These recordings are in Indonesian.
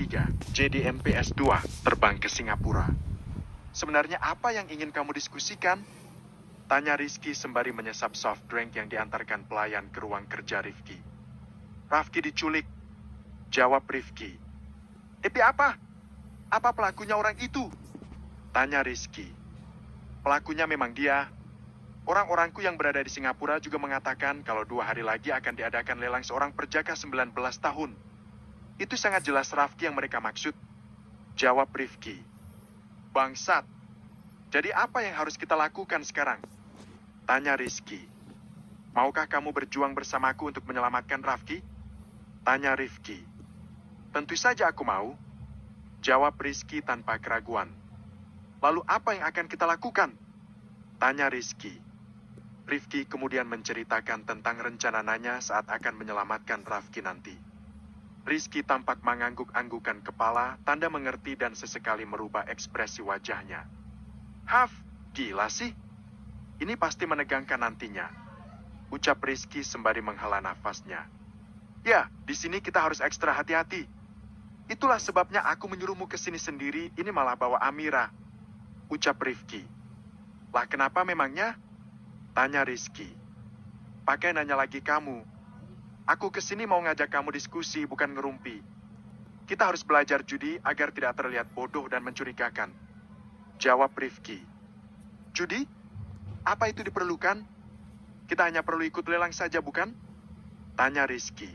S3, JDMP S2, terbang ke Singapura. Sebenarnya apa yang ingin kamu diskusikan? Tanya Rizky sembari menyesap soft drink yang diantarkan pelayan ke ruang kerja Rifki. Rafki diculik. Jawab Rifki. Tapi apa? Apa pelakunya orang itu? Tanya Rizky. Pelakunya memang dia. Orang-orangku yang berada di Singapura juga mengatakan kalau 2 hari lagi akan diadakan lelang seorang perjaka 19 tahun. Itu sangat jelas Rafki yang mereka maksud. Jawab Rifki. Bangsat. Jadi apa yang harus kita lakukan sekarang? Tanya Rizky. Maukah kamu berjuang bersamaku untuk menyelamatkan Rafki? Tanya Rifki. Tentu saja aku mau. Jawab Rizky tanpa keraguan. Lalu apa yang akan kita lakukan? Tanya Rizky. Rifki kemudian menceritakan tentang rencananya saat akan menyelamatkan Rafki nanti. Rizky tampak mengangguk-anggukan kepala, tanda mengerti dan sesekali merubah ekspresi wajahnya. Haf, gila sih. Ini pasti menegangkan nantinya. Ucap Rizky sembari menghela nafasnya. Ya, di sini kita harus ekstra hati-hati. Itulah sebabnya aku menyuruhmu ke sini sendiri, ini malah bawa Amira. Ucap Rifki. Lah kenapa memangnya? Tanya Rizky. Pakai nanya lagi kamu. Aku ke sini mau ngajak kamu diskusi, bukan ngerumpi. Kita harus belajar judi agar tidak terlihat bodoh dan mencurigakan. Jawab Rifki. Judi? Apa itu diperlukan? Kita hanya perlu ikut lelang saja, bukan? Tanya Rizky.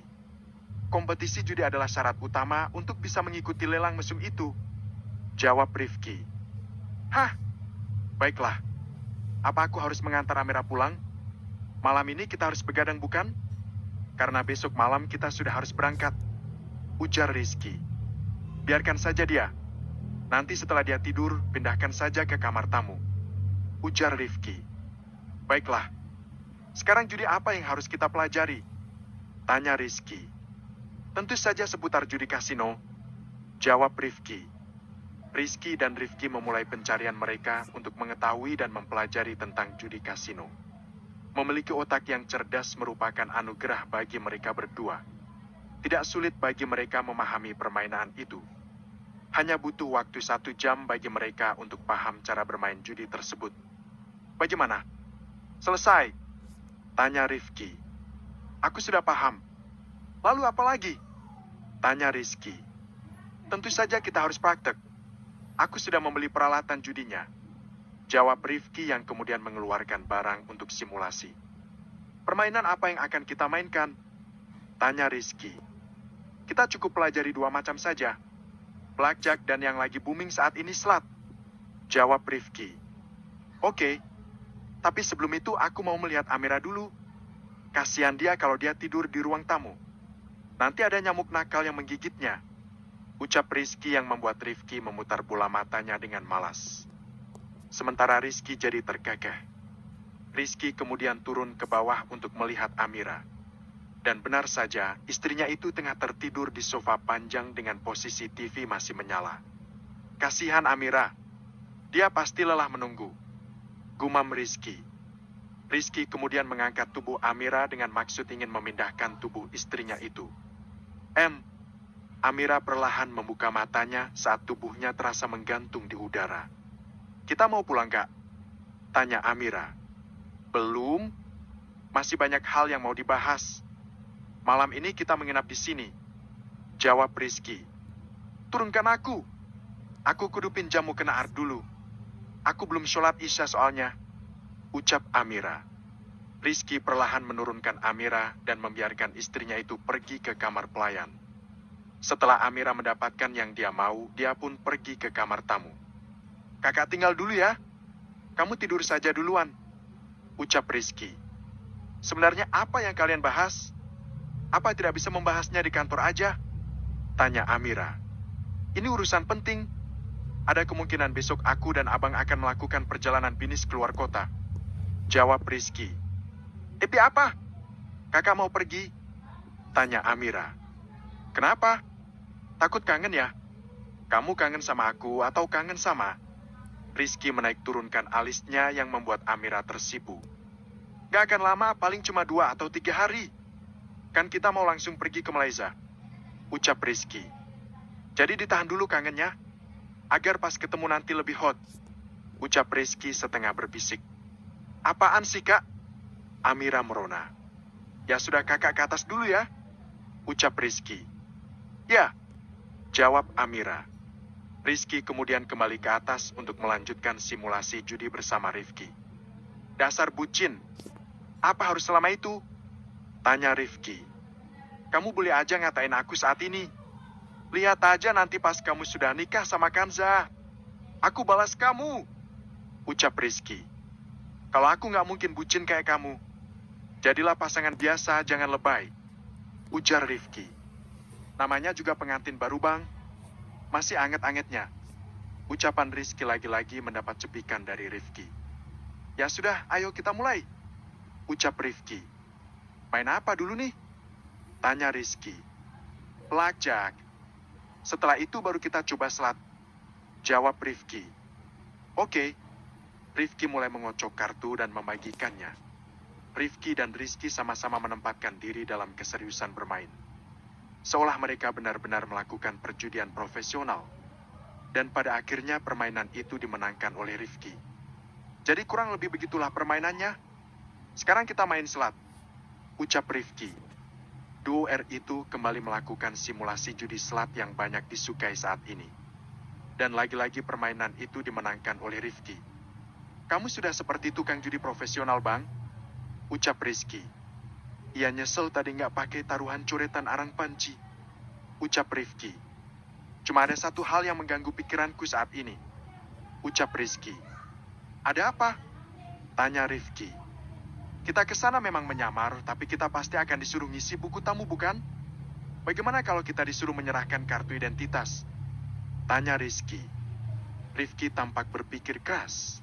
Kompetisi judi adalah syarat utama untuk bisa mengikuti lelang mesum itu. Jawab Rifki. Hah? Baiklah. Apa aku harus mengantar Amira pulang? Malam ini kita harus begadang, bukan? Karena besok malam kita sudah harus berangkat. Ujar Rizky. Biarkan saja dia. Nanti setelah dia tidur, pindahkan saja ke kamar tamu. Ujar Rifki. Baiklah. Sekarang judi apa yang harus kita pelajari? Tanya Rizky. Tentu saja seputar judi kasino. Jawab Rifki. Rizky dan Rifki memulai pencarian mereka untuk mengetahui dan mempelajari tentang judi kasino. Memiliki otak yang cerdas merupakan anugerah bagi mereka berdua. Tidak sulit bagi mereka memahami permainan itu. Hanya butuh waktu 1 jam bagi mereka untuk paham cara bermain judi tersebut. Bagaimana? Selesai? Tanya Rifki. Aku sudah paham. Lalu apa lagi? Tanya Rizky. Tentu saja kita harus praktek. Aku sudah membeli peralatan judinya. Jawab Rifki yang kemudian mengeluarkan barang untuk simulasi. Permainan apa yang akan kita mainkan? Tanya Rizky. Kita cukup pelajari 2 macam saja. Blackjack dan yang lagi booming saat ini slot. Jawab Rifki. Oke. Tapi sebelum itu aku mau melihat Amira dulu. Kasihan dia kalau dia tidur di ruang tamu. Nanti ada nyamuk nakal yang menggigitnya. Ucap Rizky yang membuat Rifki memutar bola matanya dengan malas. Sementara Rizky jadi terkekeh. Rizky kemudian turun ke bawah untuk melihat Amira. Dan benar saja, istrinya itu tengah tertidur di sofa panjang dengan posisi TV masih menyala. Kasihan Amira. Dia pasti lelah menunggu. Gumam Rizky. Rizky kemudian mengangkat tubuh Amira dengan maksud ingin memindahkan tubuh istrinya itu. Amira perlahan membuka matanya saat tubuhnya terasa menggantung di udara. Kita mau pulang, Kak? Tanya Amira. Belum. Masih banyak hal yang mau dibahas. Malam ini kita menginap di sini. Jawab Rizky. Turunkan aku. Aku kudupin jamu kenaar dulu. Aku belum sholat isya soalnya. Ucap Amira. Rizky perlahan menurunkan Amira dan membiarkan istrinya itu pergi ke kamar pelayan. Setelah Amira mendapatkan yang dia mau, dia pun pergi ke kamar tamu. Kakak tinggal dulu ya. Kamu tidur saja duluan. Ucap Rizky. Sebenarnya apa yang kalian bahas? Apa tidak bisa membahasnya di kantor aja? Tanya Amira. Ini urusan penting. Ada kemungkinan besok aku dan abang akan melakukan perjalanan bisnis keluar kota. Jawab Rizky. Tapi apa? Kakak mau pergi? Tanya Amira. Kenapa? Takut kangen ya? Kamu kangen sama aku atau kangen sama? Rizky menaik turunkan alisnya yang membuat Amira tersipu. Gak akan lama, paling cuma 2 atau 3 hari. Kan kita mau langsung pergi ke Malaysia. Ucap Rizky. Jadi ditahan dulu kangennya, agar pas ketemu nanti lebih hot. Ucap Rizky setengah berbisik. Apaan sih, Kak? Amira merona. Ya sudah kakak ke atas dulu ya, ucap Rizky. Ya, jawab Amira. Rizky kemudian kembali ke atas untuk melanjutkan simulasi judi bersama Rifki. Dasar bucin. Apa harus selama itu? Tanya Rifki. Kamu boleh aja ngatain aku saat ini. Lihat aja nanti pas kamu sudah nikah sama Kanza. Aku balas kamu, ucap Rizky. Kalau aku nggak mungkin bucin kayak kamu. Jadilah pasangan biasa, jangan lebay, ujar Rifki. Namanya juga pengantin baru, Bang. Masih anget-angetnya. Ucapan Rizky lagi-lagi mendapat cepikan dari Rifki. Ya sudah, ayo kita mulai, ucap Rifki. Main apa dulu nih? Tanya Rizky. Blackjack. Setelah itu baru kita coba slot, jawab Rifki. Oke. Rifki mulai mengocok kartu dan membagikannya. Rifki dan Rizky sama-sama menempatkan diri dalam keseriusan bermain. Seolah mereka benar-benar melakukan perjudian profesional. Dan pada akhirnya permainan itu dimenangkan oleh Rifki. Jadi kurang lebih begitulah permainannya. Sekarang kita main slot, ucap Rifki. Duo R itu kembali melakukan simulasi judi slot yang banyak disukai saat ini. Dan lagi-lagi permainan itu dimenangkan oleh Rifki. Kamu sudah seperti tukang judi profesional, Bang, ucap Rizky. Ia nyesel tadi nggak pakai taruhan coretan arang panci, ucap Rifki. Cuma ada satu hal yang mengganggu pikiranku saat ini, ucap Rizky. Ada apa? Tanya Rifki. Kita ke sana memang menyamar, tapi kita pasti akan disuruh ngisi buku tamu, bukan? Bagaimana kalau kita disuruh menyerahkan kartu identitas? Tanya Rizky. Rifki tampak berpikir keras.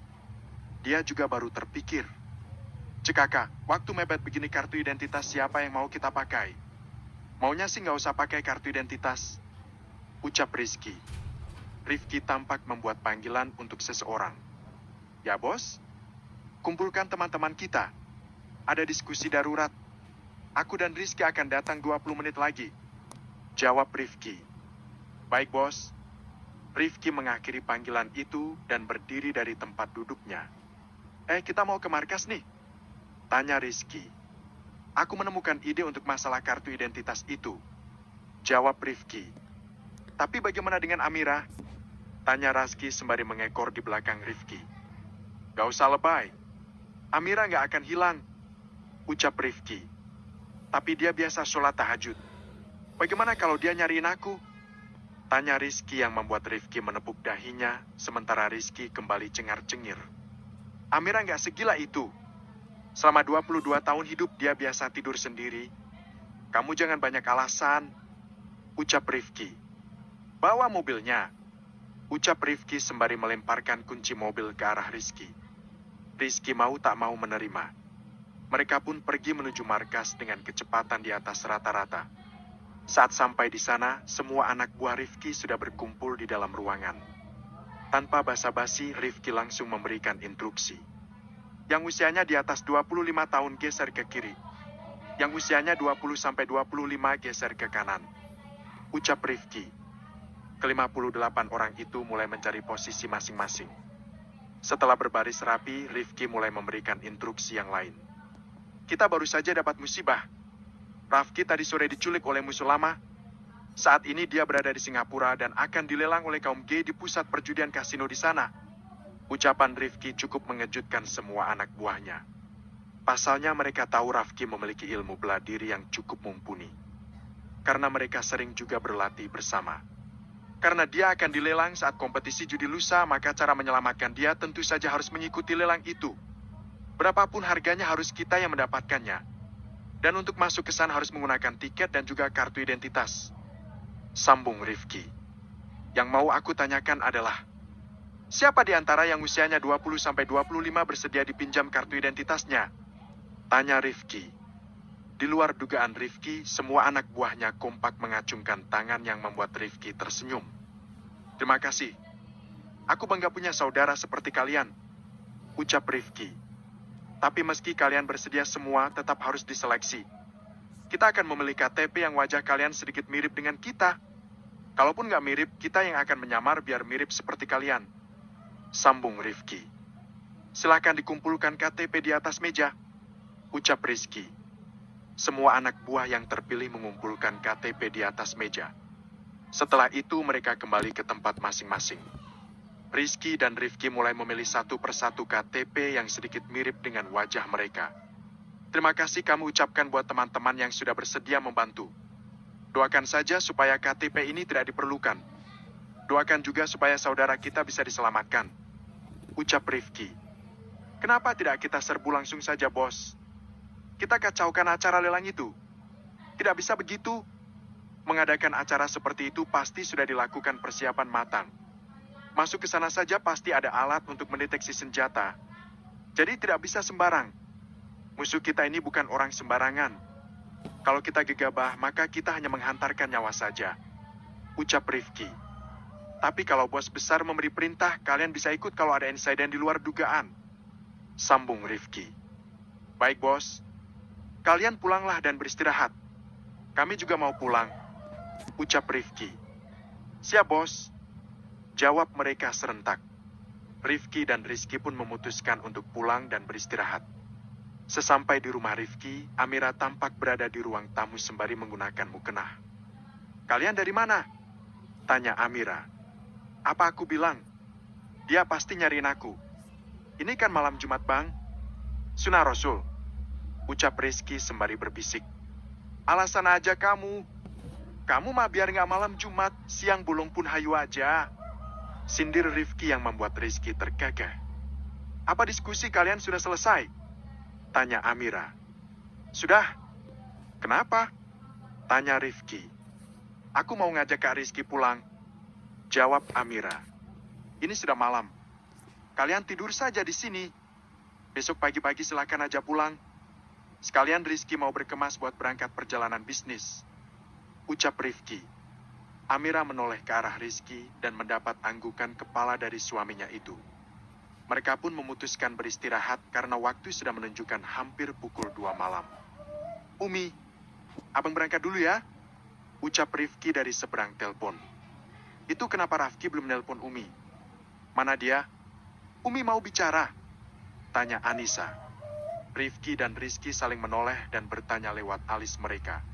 Dia juga baru terpikir. Cekaka, waktu mepet begini kartu identitas siapa yang mau kita pakai? Maunya sih nggak usah pakai kartu identitas, ucap Rizky. Rifki tampak membuat panggilan untuk seseorang. Ya bos, kumpulkan teman-teman kita. Ada diskusi darurat. Aku dan Rizky akan datang 20 menit lagi, jawab Rifki. Baik bos. Rifki mengakhiri panggilan itu dan berdiri dari tempat duduknya. Kita mau ke markas nih, tanya Rizky. Aku menemukan ide untuk masalah kartu identitas itu, jawab Rifki. Tapi bagaimana dengan Amira? Tanya Rizky sembari mengekor di belakang Rifki. Gak usah lebay. Amira gak akan hilang, ucap Rifki. Tapi dia biasa sholat tahajud. Bagaimana kalau dia nyariin aku? Tanya Rizky yang membuat Rifki menepuk dahinya, sementara Rizky kembali cengar-cengir. Amira gak segila itu. Selama 22 tahun hidup dia biasa tidur sendiri. Kamu jangan banyak alasan, ucap Rifki. Bawa mobilnya, ucap Rifki sembari melemparkan kunci mobil ke arah Rizky. Rizky mau tak mau menerima. Mereka pun pergi menuju markas dengan kecepatan di atas rata-rata. Saat sampai di sana, semua anak buah Rifki sudah berkumpul di dalam ruangan. Tanpa basa-basi, Rifki langsung memberikan instruksi. Yang usianya di atas 25 tahun geser ke kiri. Yang usianya 20-25 geser ke kanan, ucap Rifki. Ke-58 orang itu mulai mencari posisi masing-masing. Setelah berbaris rapi, Rifki mulai memberikan instruksi yang lain. Kita baru saja dapat musibah. Rafki tadi sore diculik oleh musuh lama. Saat ini dia berada di Singapura dan akan dilelang oleh kaum gay di pusat perjudian kasino di sana. Ucapan Rifki cukup mengejutkan semua anak buahnya. Pasalnya mereka tahu Rafki memiliki ilmu bela diri yang cukup mumpuni. Karena mereka sering juga berlatih bersama. Karena dia akan dilelang saat kompetisi judi lusa, maka cara menyelamatkan dia tentu saja harus mengikuti lelang itu. Berapapun harganya harus kita yang mendapatkannya. Dan untuk masuk ke sana harus menggunakan tiket dan juga kartu identitas, sambung Rifki. Yang mau aku tanyakan adalah, siapa di antara yang usianya 20-25 bersedia dipinjam kartu identitasnya? Tanya Rifki. Di luar dugaan Rifki, semua anak buahnya kompak mengacungkan tangan yang membuat Rifki tersenyum. Terima kasih. Aku bangga punya saudara seperti kalian, ucap Rifki. Tapi meski kalian bersedia semua, tetap harus diseleksi. Kita akan memilih KTP yang wajah kalian sedikit mirip dengan kita. Kalaupun nggak mirip, kita yang akan menyamar biar mirip seperti kalian. Sambung Rifki. Silakan dikumpulkan KTP di atas meja. Ucap Rizky. Semua anak buah yang terpilih mengumpulkan KTP di atas meja. Setelah itu mereka kembali ke tempat masing-masing. Rizky dan Rifki mulai memilih satu persatu KTP yang sedikit mirip dengan wajah mereka. Terima kasih kamu ucapkan buat teman-teman yang sudah bersedia membantu. Doakan saja supaya KTP ini tidak diperlukan. Doakan juga supaya saudara kita bisa diselamatkan. Ucap Rifki. Kenapa tidak kita serbu langsung saja, bos? Kita kacaukan acara lelang itu. Tidak bisa begitu. Mengadakan acara seperti itu pasti sudah dilakukan persiapan matang. Masuk ke sana saja pasti ada alat untuk mendeteksi senjata. Jadi tidak bisa sembarang. Musuh kita ini bukan orang sembarangan. Kalau kita gegabah, maka kita hanya menghantarkan nyawa saja. Ucap Rifki. Tapi kalau bos besar memberi perintah, kalian bisa ikut kalau ada insiden di luar dugaan. Sambung Rifki. Baik bos. Kalian pulanglah dan beristirahat. Kami juga mau pulang. Ucap Rifki. Siap bos. Jawab mereka serentak. Rifki dan Rizky pun memutuskan untuk pulang dan beristirahat. Sesampai di rumah Rifki, Amira tampak berada di ruang tamu sembari menggunakan mukena. Kalian dari mana? Tanya Amira. Apa aku bilang? Dia pasti nyariin aku. Ini kan malam Jumat bang. Sunnah Rasul. Ucap Rizky sembari berbisik. Alasan aja kamu. Kamu mah biar nggak malam Jumat, siang bolong pun hayu aja. Sindir Rifki yang membuat Rizky tergagah. Apa diskusi kalian sudah selesai? Tanya Amira. Sudah. Kenapa? Tanya Rifki. Aku mau ngajak Kak Rizky pulang. Jawab Amira. Ini sudah malam. Kalian tidur saja di sini. Besok pagi-pagi silakan aja pulang. Sekalian Rizky mau berkemas buat berangkat perjalanan bisnis. Ucap Rifki. Amira menoleh ke arah Rizky dan mendapat anggukan kepala dari suaminya itu. Mereka pun memutuskan beristirahat karena waktu sudah menunjukkan hampir pukul 2 malam. Umi, abang berangkat dulu ya. Ucap Rifki dari seberang telepon. Itu kenapa Rafki belum nelpon Umi? Mana dia? Umi mau bicara. Tanya Anissa. Rifki dan Rizky saling menoleh dan bertanya lewat alis mereka.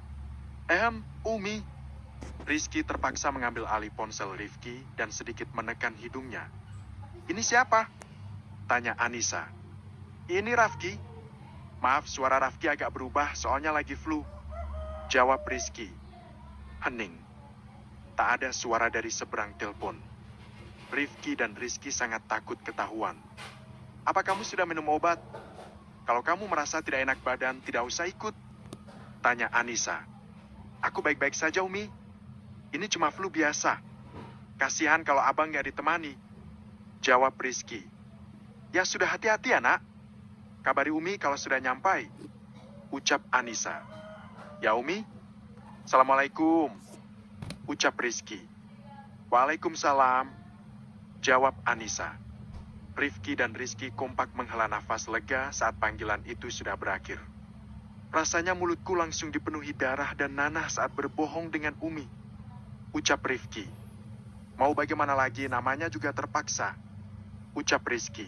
Umi. Rizky terpaksa mengambil alih ponsel Rifki dan sedikit menekan hidungnya. Ini siapa? Tanya Anissa. Ini Rafki. Maaf, suara Rafki agak berubah soalnya lagi flu. Jawab Rizky. Hening. Tak ada suara dari seberang telepon. Rifki dan Rizky sangat takut ketahuan. Apa kamu sudah minum obat? Kalau kamu merasa tidak enak badan, tidak usah ikut. Tanya Anissa. Aku baik-baik saja, Umi. Ini cuma flu biasa. Kasihan kalau abang gak ditemani. Jawab Rizky. Ya sudah hati-hati ya nak. Kabari Umi kalau sudah nyampai. Ucap Anissa. Ya Umi. Assalamualaikum. Ucap Rizky. Waalaikumsalam. Jawab Anissa. Rifki dan Rizky kompak menghela nafas lega saat panggilan itu sudah berakhir. Rasanya mulutku langsung dipenuhi darah dan nanah saat berbohong dengan Umi. Ucap Rifki. Mau bagaimana lagi, namanya juga terpaksa. Ucap Rizky.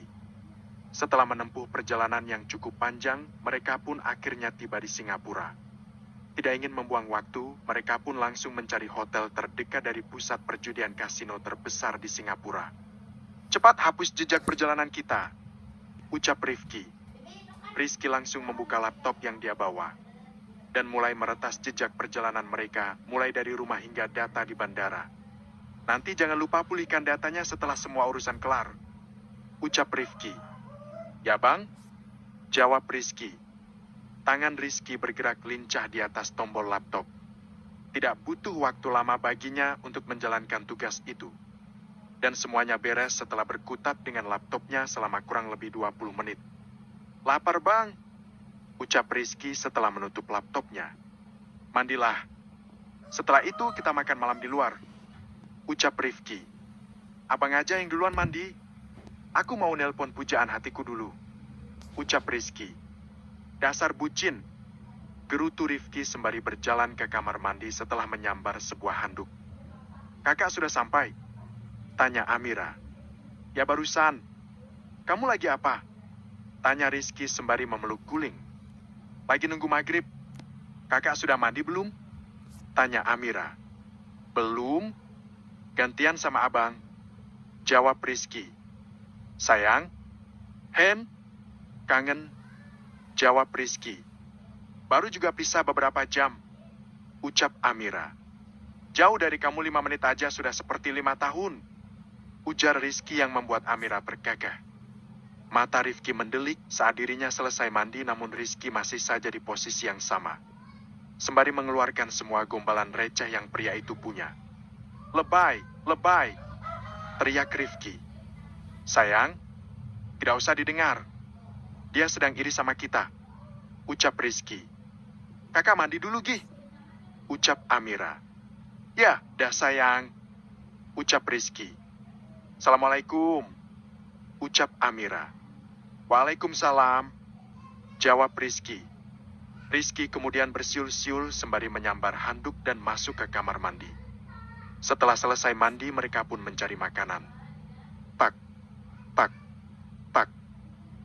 Setelah menempuh perjalanan yang cukup panjang, mereka pun akhirnya tiba di Singapura. Tidak ingin membuang waktu, mereka pun langsung mencari hotel terdekat dari pusat perjudian kasino terbesar di Singapura. Cepat hapus jejak perjalanan kita. Ucap Rifki. Rizky langsung membuka laptop yang dia bawa. Dan mulai meretas jejak perjalanan mereka, mulai dari rumah hingga data di bandara. Nanti jangan lupa pulihkan datanya setelah semua urusan kelar. Ucap Rifki. Ya bang? Jawab Rizky. Tangan Rizky bergerak lincah di atas tombol laptop. Tidak butuh waktu lama baginya untuk menjalankan tugas itu. Dan semuanya beres setelah berkutat dengan laptopnya selama kurang lebih 20 menit. Lapar bang? Ucap Rizky setelah menutup laptopnya. Mandilah. Setelah itu kita makan malam di luar. Ucap Rifki. Abang aja yang duluan mandi. Aku mau nelpon pujaan hatiku dulu. Ucap Rizky. Dasar bucin. Gerutu Rifki sembari berjalan ke kamar mandi setelah menyambar sebuah handuk. Kakak sudah sampai? Tanya Amira. Ya barusan. Kamu lagi apa? Tanya Rizky sembari memeluk guling. Lagi nunggu maghrib. Kakak sudah mandi belum? Tanya Amira. Belum. Gantian sama abang. Jawab Rizky. Sayang. Hen. Kangen. Jawab Rizky. Baru juga pisah beberapa jam. Ucap Amira. Jauh dari kamu 5 menit aja sudah seperti 5 tahun. Ujar Rizky yang membuat Amira bergagah. Mata Rifki mendelik saat dirinya selesai mandi namun Rizky masih saja di posisi yang sama. Sembari mengeluarkan semua gombalan receh yang pria itu punya. Lebay, lebay, teriak Rifki. Sayang, tidak usah didengar. Dia sedang iri sama kita. Ucap Rizky. Kakak mandi dulu, Gi. Ucap Amira. Ya, dah sayang. Ucap Rizky. Assalamualaikum. Ucap Amira. Waalaikumsalam. Jawab Rizky. Rizky kemudian bersiul-siul sembari menyambar handuk dan masuk ke kamar mandi. Setelah selesai mandi, mereka pun mencari makanan. Pak, pak, pak.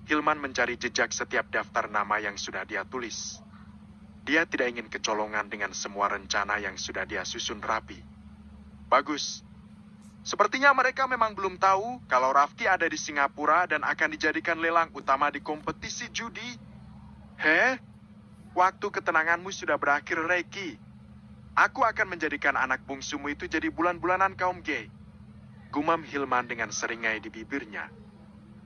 Hilman mencari jejak setiap daftar nama yang sudah dia tulis. Dia tidak ingin kecolongan dengan semua rencana yang sudah dia susun rapi. Bagus. Sepertinya mereka memang belum tahu kalau Rafki ada di Singapura dan akan dijadikan lelang utama di kompetisi judi. Waktu ketenanganmu sudah berakhir, Reiki. Aku akan menjadikan anak bungsumu itu jadi bulan-bulanan kaum gay. Gumam Hilman dengan seringai di bibirnya.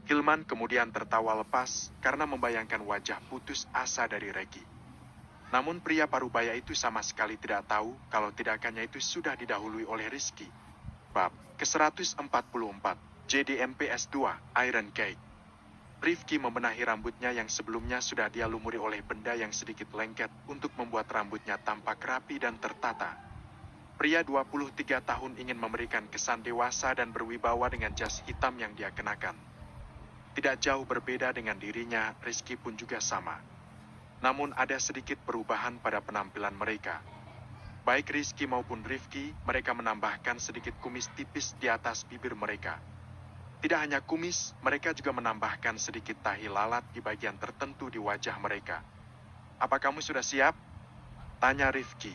Hilman kemudian tertawa lepas karena membayangkan wajah putus asa dari Reiki. Namun pria parubaya itu sama sekali tidak tahu kalau tindakannya itu sudah didahului oleh Rizky. Bab ke-144, JDMP S2, Iron Gate. Rifki membenahi rambutnya yang sebelumnya sudah dia lumuri oleh benda yang sedikit lengket untuk membuat rambutnya tampak rapi dan tertata. Pria 23 tahun ingin memberikan kesan dewasa dan berwibawa dengan jas hitam yang dia kenakan. Tidak jauh berbeda dengan dirinya, Rizky pun juga sama. Namun ada sedikit perubahan pada penampilan mereka. Baik Rizky maupun Rifki, mereka menambahkan sedikit kumis tipis di atas bibir mereka. Tidak hanya kumis, mereka juga menambahkan sedikit tahi lalat di bagian tertentu di wajah mereka. Apa kamu sudah siap? Tanya Rifki.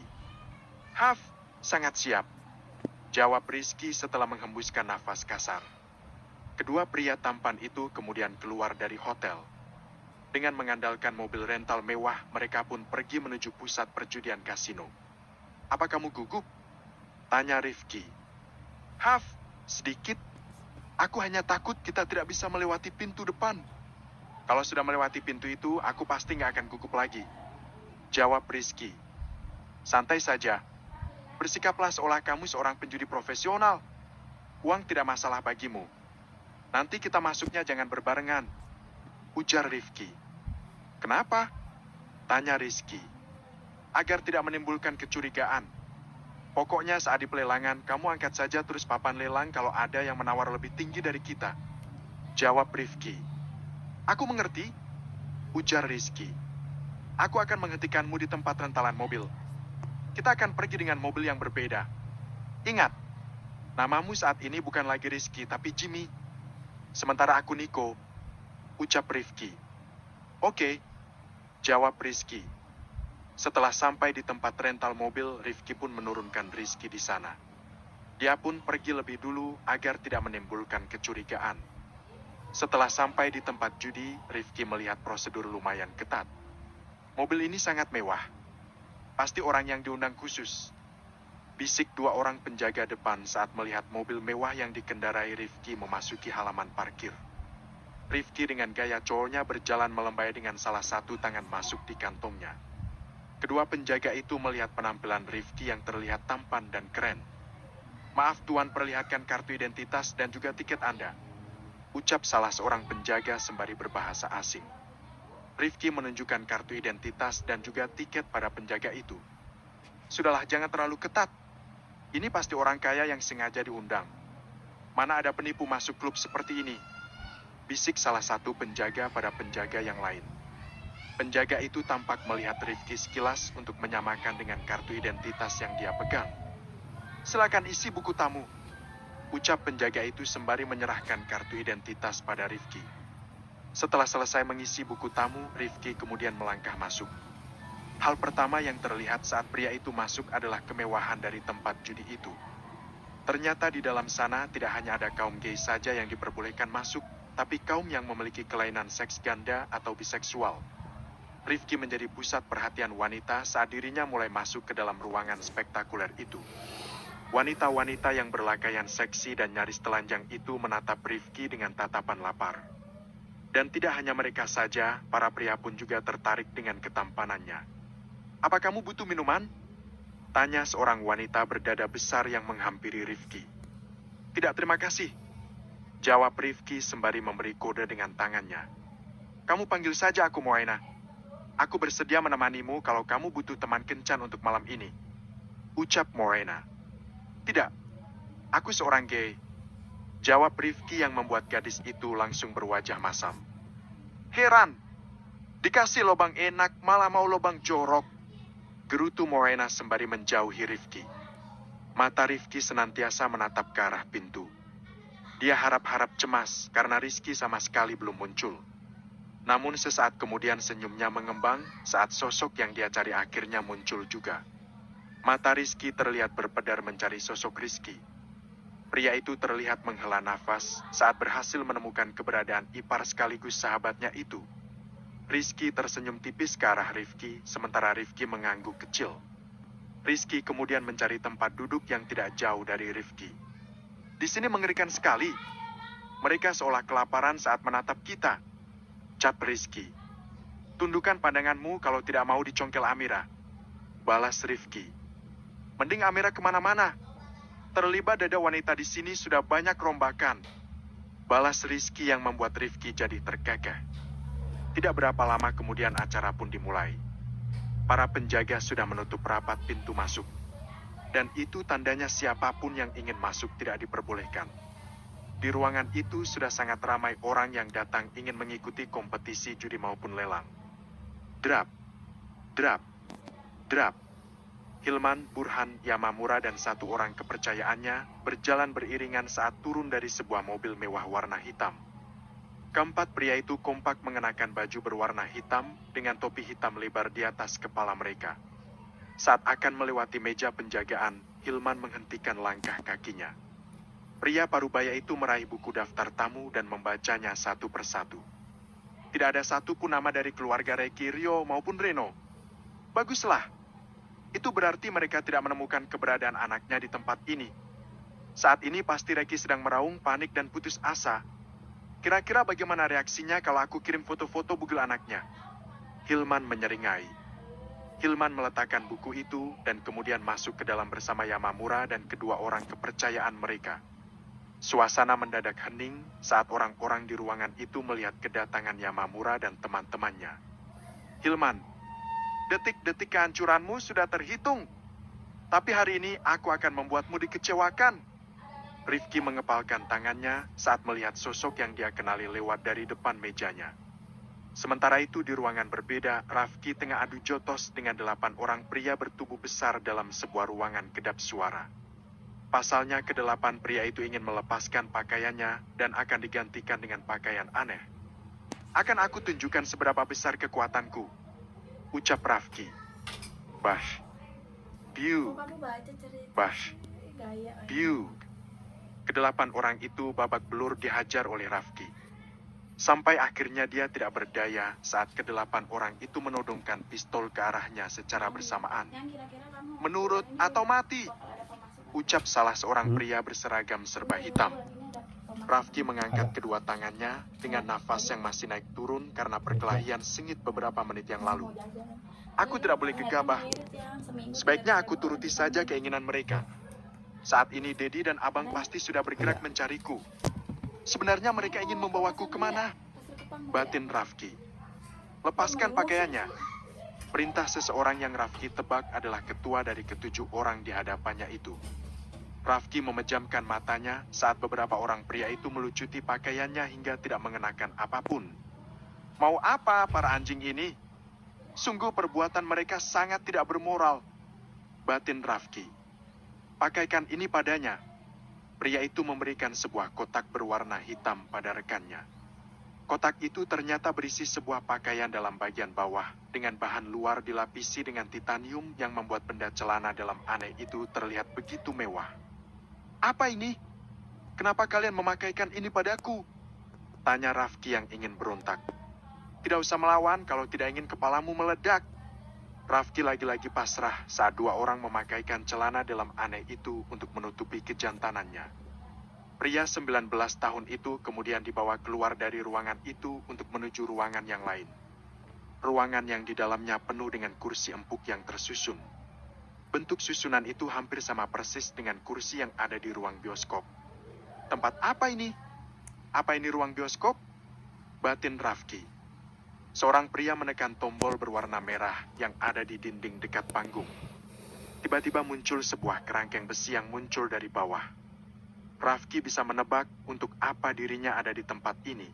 Haf, sangat siap. Jawab Rizky setelah menghembuskan nafas kasar. Kedua pria tampan itu kemudian keluar dari hotel. Dengan mengandalkan mobil rental mewah, mereka pun pergi menuju pusat perjudian kasino. Apa kamu gugup? Tanya Rifki. Haf, sedikit. Aku hanya takut kita tidak bisa melewati pintu depan. Kalau sudah melewati pintu itu, aku pasti nggak akan gugup lagi. Jawab Rizky. Santai saja. Bersikaplah seolah kamu seorang penjudi profesional. Uang tidak masalah bagimu. Nanti kita masuknya jangan berbarengan. Ujar Rifki. Kenapa? Tanya Rizky. Agar tidak menimbulkan kecurigaan. Pokoknya saat di pelelangan, kamu angkat saja terus papan lelang kalau ada yang menawar lebih tinggi dari kita. Jawab Rifki. Aku mengerti. Ujar Rizky. Aku akan menghentikanmu di tempat rentalan mobil. Kita akan pergi dengan mobil yang berbeda. Ingat, namamu saat ini bukan lagi Rizky, tapi Jimmy. Sementara aku Niko. Ucap Rifki. Oke. Jawab Rizky. Setelah sampai di tempat rental mobil, Rifki pun menurunkan Rizky di sana. Dia pun pergi lebih dulu agar tidak menimbulkan kecurigaan. Setelah sampai di tempat judi, Rifki melihat prosedur lumayan ketat. Mobil ini sangat mewah. Pasti orang yang diundang khusus. Bisik dua orang penjaga depan saat melihat mobil mewah yang dikendarai Rifki memasuki halaman parkir. Rifki dengan gaya cowoknya berjalan melembai dengan salah satu tangan masuk di kantongnya. Kedua penjaga itu melihat penampilan Rifki yang terlihat tampan dan keren. Maaf tuan, perlihatkan kartu identitas dan juga tiket Anda. Ucap salah seorang penjaga sembari berbahasa asing. Rifki menunjukkan kartu identitas dan juga tiket pada penjaga itu. Sudahlah, jangan terlalu ketat. Ini pasti orang kaya yang sengaja diundang. Mana ada penipu masuk klub seperti ini? Bisik salah satu penjaga pada penjaga yang lain. Penjaga itu tampak melihat Rifki sekilas untuk menyamakan dengan kartu identitas yang dia pegang. Silakan isi buku tamu, ucap penjaga itu sembari menyerahkan kartu identitas pada Rifki. Setelah selesai mengisi buku tamu, Rifki kemudian melangkah masuk. Hal pertama yang terlihat saat pria itu masuk adalah kemewahan dari tempat judi itu. Ternyata di dalam sana tidak hanya ada kaum gay saja yang diperbolehkan masuk, tapi kaum yang memiliki kelainan seks ganda atau biseksual. Rifki menjadi pusat perhatian wanita saat dirinya mulai masuk ke dalam ruangan spektakuler itu. Wanita-wanita yang berlakaian seksi dan nyaris telanjang itu menatap Rifki dengan tatapan lapar. Dan tidak hanya mereka saja, para pria pun juga tertarik dengan ketampanannya. "Apa kamu butuh minuman?" tanya seorang wanita berdada besar yang menghampiri Rifki. "Tidak, terima kasih," jawab Rifki sembari memberi kode dengan tangannya. "Kamu panggil saja aku Moena. Aku bersedia menemanimu kalau kamu butuh teman kencan untuk malam ini," ucap Moena. "Tidak, aku seorang gay," jawab Rifki yang membuat gadis itu langsung berwajah masam. "Heran, dikasih lobang enak malah mau lobang jorok," gerutu Moena sembari menjauhi Rifki. Mata Rifki senantiasa menatap ke arah pintu. Dia harap-harap cemas karena Rizky sama sekali belum muncul. Namun sesaat kemudian senyumnya mengembang saat sosok yang dia cari akhirnya muncul juga. Mata Rizky terlihat berpedar mencari sosok Rizky. Pria itu terlihat menghela nafas saat berhasil menemukan keberadaan ipar sekaligus sahabatnya itu. Rizky tersenyum tipis ke arah Rifki, sementara Rifki mengangguk kecil. Rizky kemudian mencari tempat duduk yang tidak jauh dari Rifki. "Di sini mengerikan sekali. Mereka seolah kelaparan saat menatap kita," cap Rizky. "Tundukkan pandanganmu kalau tidak mau dicongkel Amira," balas Rifki. "Mending Amira kemana-mana. Terlibat dada wanita di sini sudah banyak rombakan," balas Rizky yang membuat Rifki jadi tergagah. Tidak berapa lama kemudian acara pun dimulai. Para penjaga sudah menutup rapat pintu masuk. Dan itu tandanya siapapun yang ingin masuk tidak diperbolehkan. Di ruangan itu sudah sangat ramai orang yang datang ingin mengikuti kompetisi judi maupun lelang. Drap, drap, drap. Hilman, Burhan, Yamamura dan satu orang kepercayaannya berjalan beriringan saat turun dari sebuah mobil mewah warna hitam. Keempat pria itu kompak mengenakan baju berwarna hitam dengan topi hitam lebar di atas kepala mereka. Saat akan melewati meja penjagaan, Hilman menghentikan langkah kakinya. Pria parubaya itu meraih buku daftar tamu dan membacanya satu persatu. Tidak ada satupun nama dari keluarga Reki, Rio maupun Reno. Baguslah. Itu berarti mereka tidak menemukan keberadaan anaknya di tempat ini. Saat ini pasti Reki sedang meraung, panik dan putus asa. Kira-kira bagaimana reaksinya kalau aku kirim foto-foto bugil anaknya? Hilman menyeringai. Hilman meletakkan buku itu dan kemudian masuk ke dalam bersama Yamamura dan kedua orang kepercayaan mereka. Suasana mendadak hening saat orang-orang di ruangan itu melihat kedatangan Yamamura dan teman-temannya. "Hilman, detik-detik kehancuranmu sudah terhitung. Tapi hari ini aku akan membuatmu dikecewakan." Rifki mengepalkan tangannya saat melihat sosok yang dia kenali lewat dari depan mejanya. Sementara itu di ruangan berbeda, Rafki tengah adu jotos dengan 8 orang pria bertubuh besar dalam sebuah ruangan kedap suara. Pasalnya ke-8 pria itu ingin melepaskan pakaiannya dan akan digantikan dengan pakaian aneh. "Akan aku tunjukkan seberapa besar kekuatanku," ucap Rafki. Bash. Biu. Bash. Biu. Ke-8 orang itu babak belur dihajar oleh Rafki. Sampai akhirnya dia tidak berdaya saat ke-8 orang itu menodongkan pistol ke arahnya secara bersamaan. "Menurut atau mati," ucap salah seorang pria berseragam serba hitam. Rafki mengangkat kedua tangannya dengan nafas yang masih naik turun karena perkelahian sengit beberapa menit yang lalu. "Aku tidak boleh gegabah. Sebaiknya aku turuti saja keinginan mereka. Saat ini Dedi dan Abang pasti sudah bergerak mencariku. Sebenarnya mereka ingin membawaku kemana?" batin Rafki. "Lepaskan pakaiannya," perintah seseorang yang Rafki tebak adalah ketua dari ke-7 orang di hadapannya itu. Rafki memejamkan matanya saat beberapa orang pria itu melucuti pakaiannya hingga tidak mengenakan apapun. "Mau apa para anjing ini? Sungguh perbuatan mereka sangat tidak bermoral," batin Rafki. Pakaikan ini padanya. Pria itu memberikan sebuah kotak berwarna hitam pada rekannya. Kotak itu ternyata berisi sebuah pakaian dalam bagian bawah, dengan bahan luar dilapisi dengan titanium yang membuat benda celana dalam aneh itu terlihat begitu mewah. Apa ini? Kenapa kalian memakaikan ini padaku? Tanya Rafki yang ingin berontak. Tidak usah melawan kalau tidak ingin kepalamu meledak. Rafki lagi-lagi pasrah saat dua orang memakaikan celana dalam aneh itu untuk menutupi kejantanannya. Pria 19 tahun itu kemudian dibawa keluar dari ruangan itu untuk menuju ruangan yang lain. Ruangan yang di dalamnya penuh dengan kursi empuk yang tersusun. Bentuk susunan itu hampir sama persis dengan kursi yang ada di ruang bioskop. Tempat apa ini? Apa ini ruang bioskop? Batin Rafki. Seorang pria menekan tombol berwarna merah yang ada di dinding dekat panggung. Tiba-tiba muncul sebuah kerangkeng besi yang muncul dari bawah. Rafki bisa menebak untuk apa dirinya ada di tempat ini.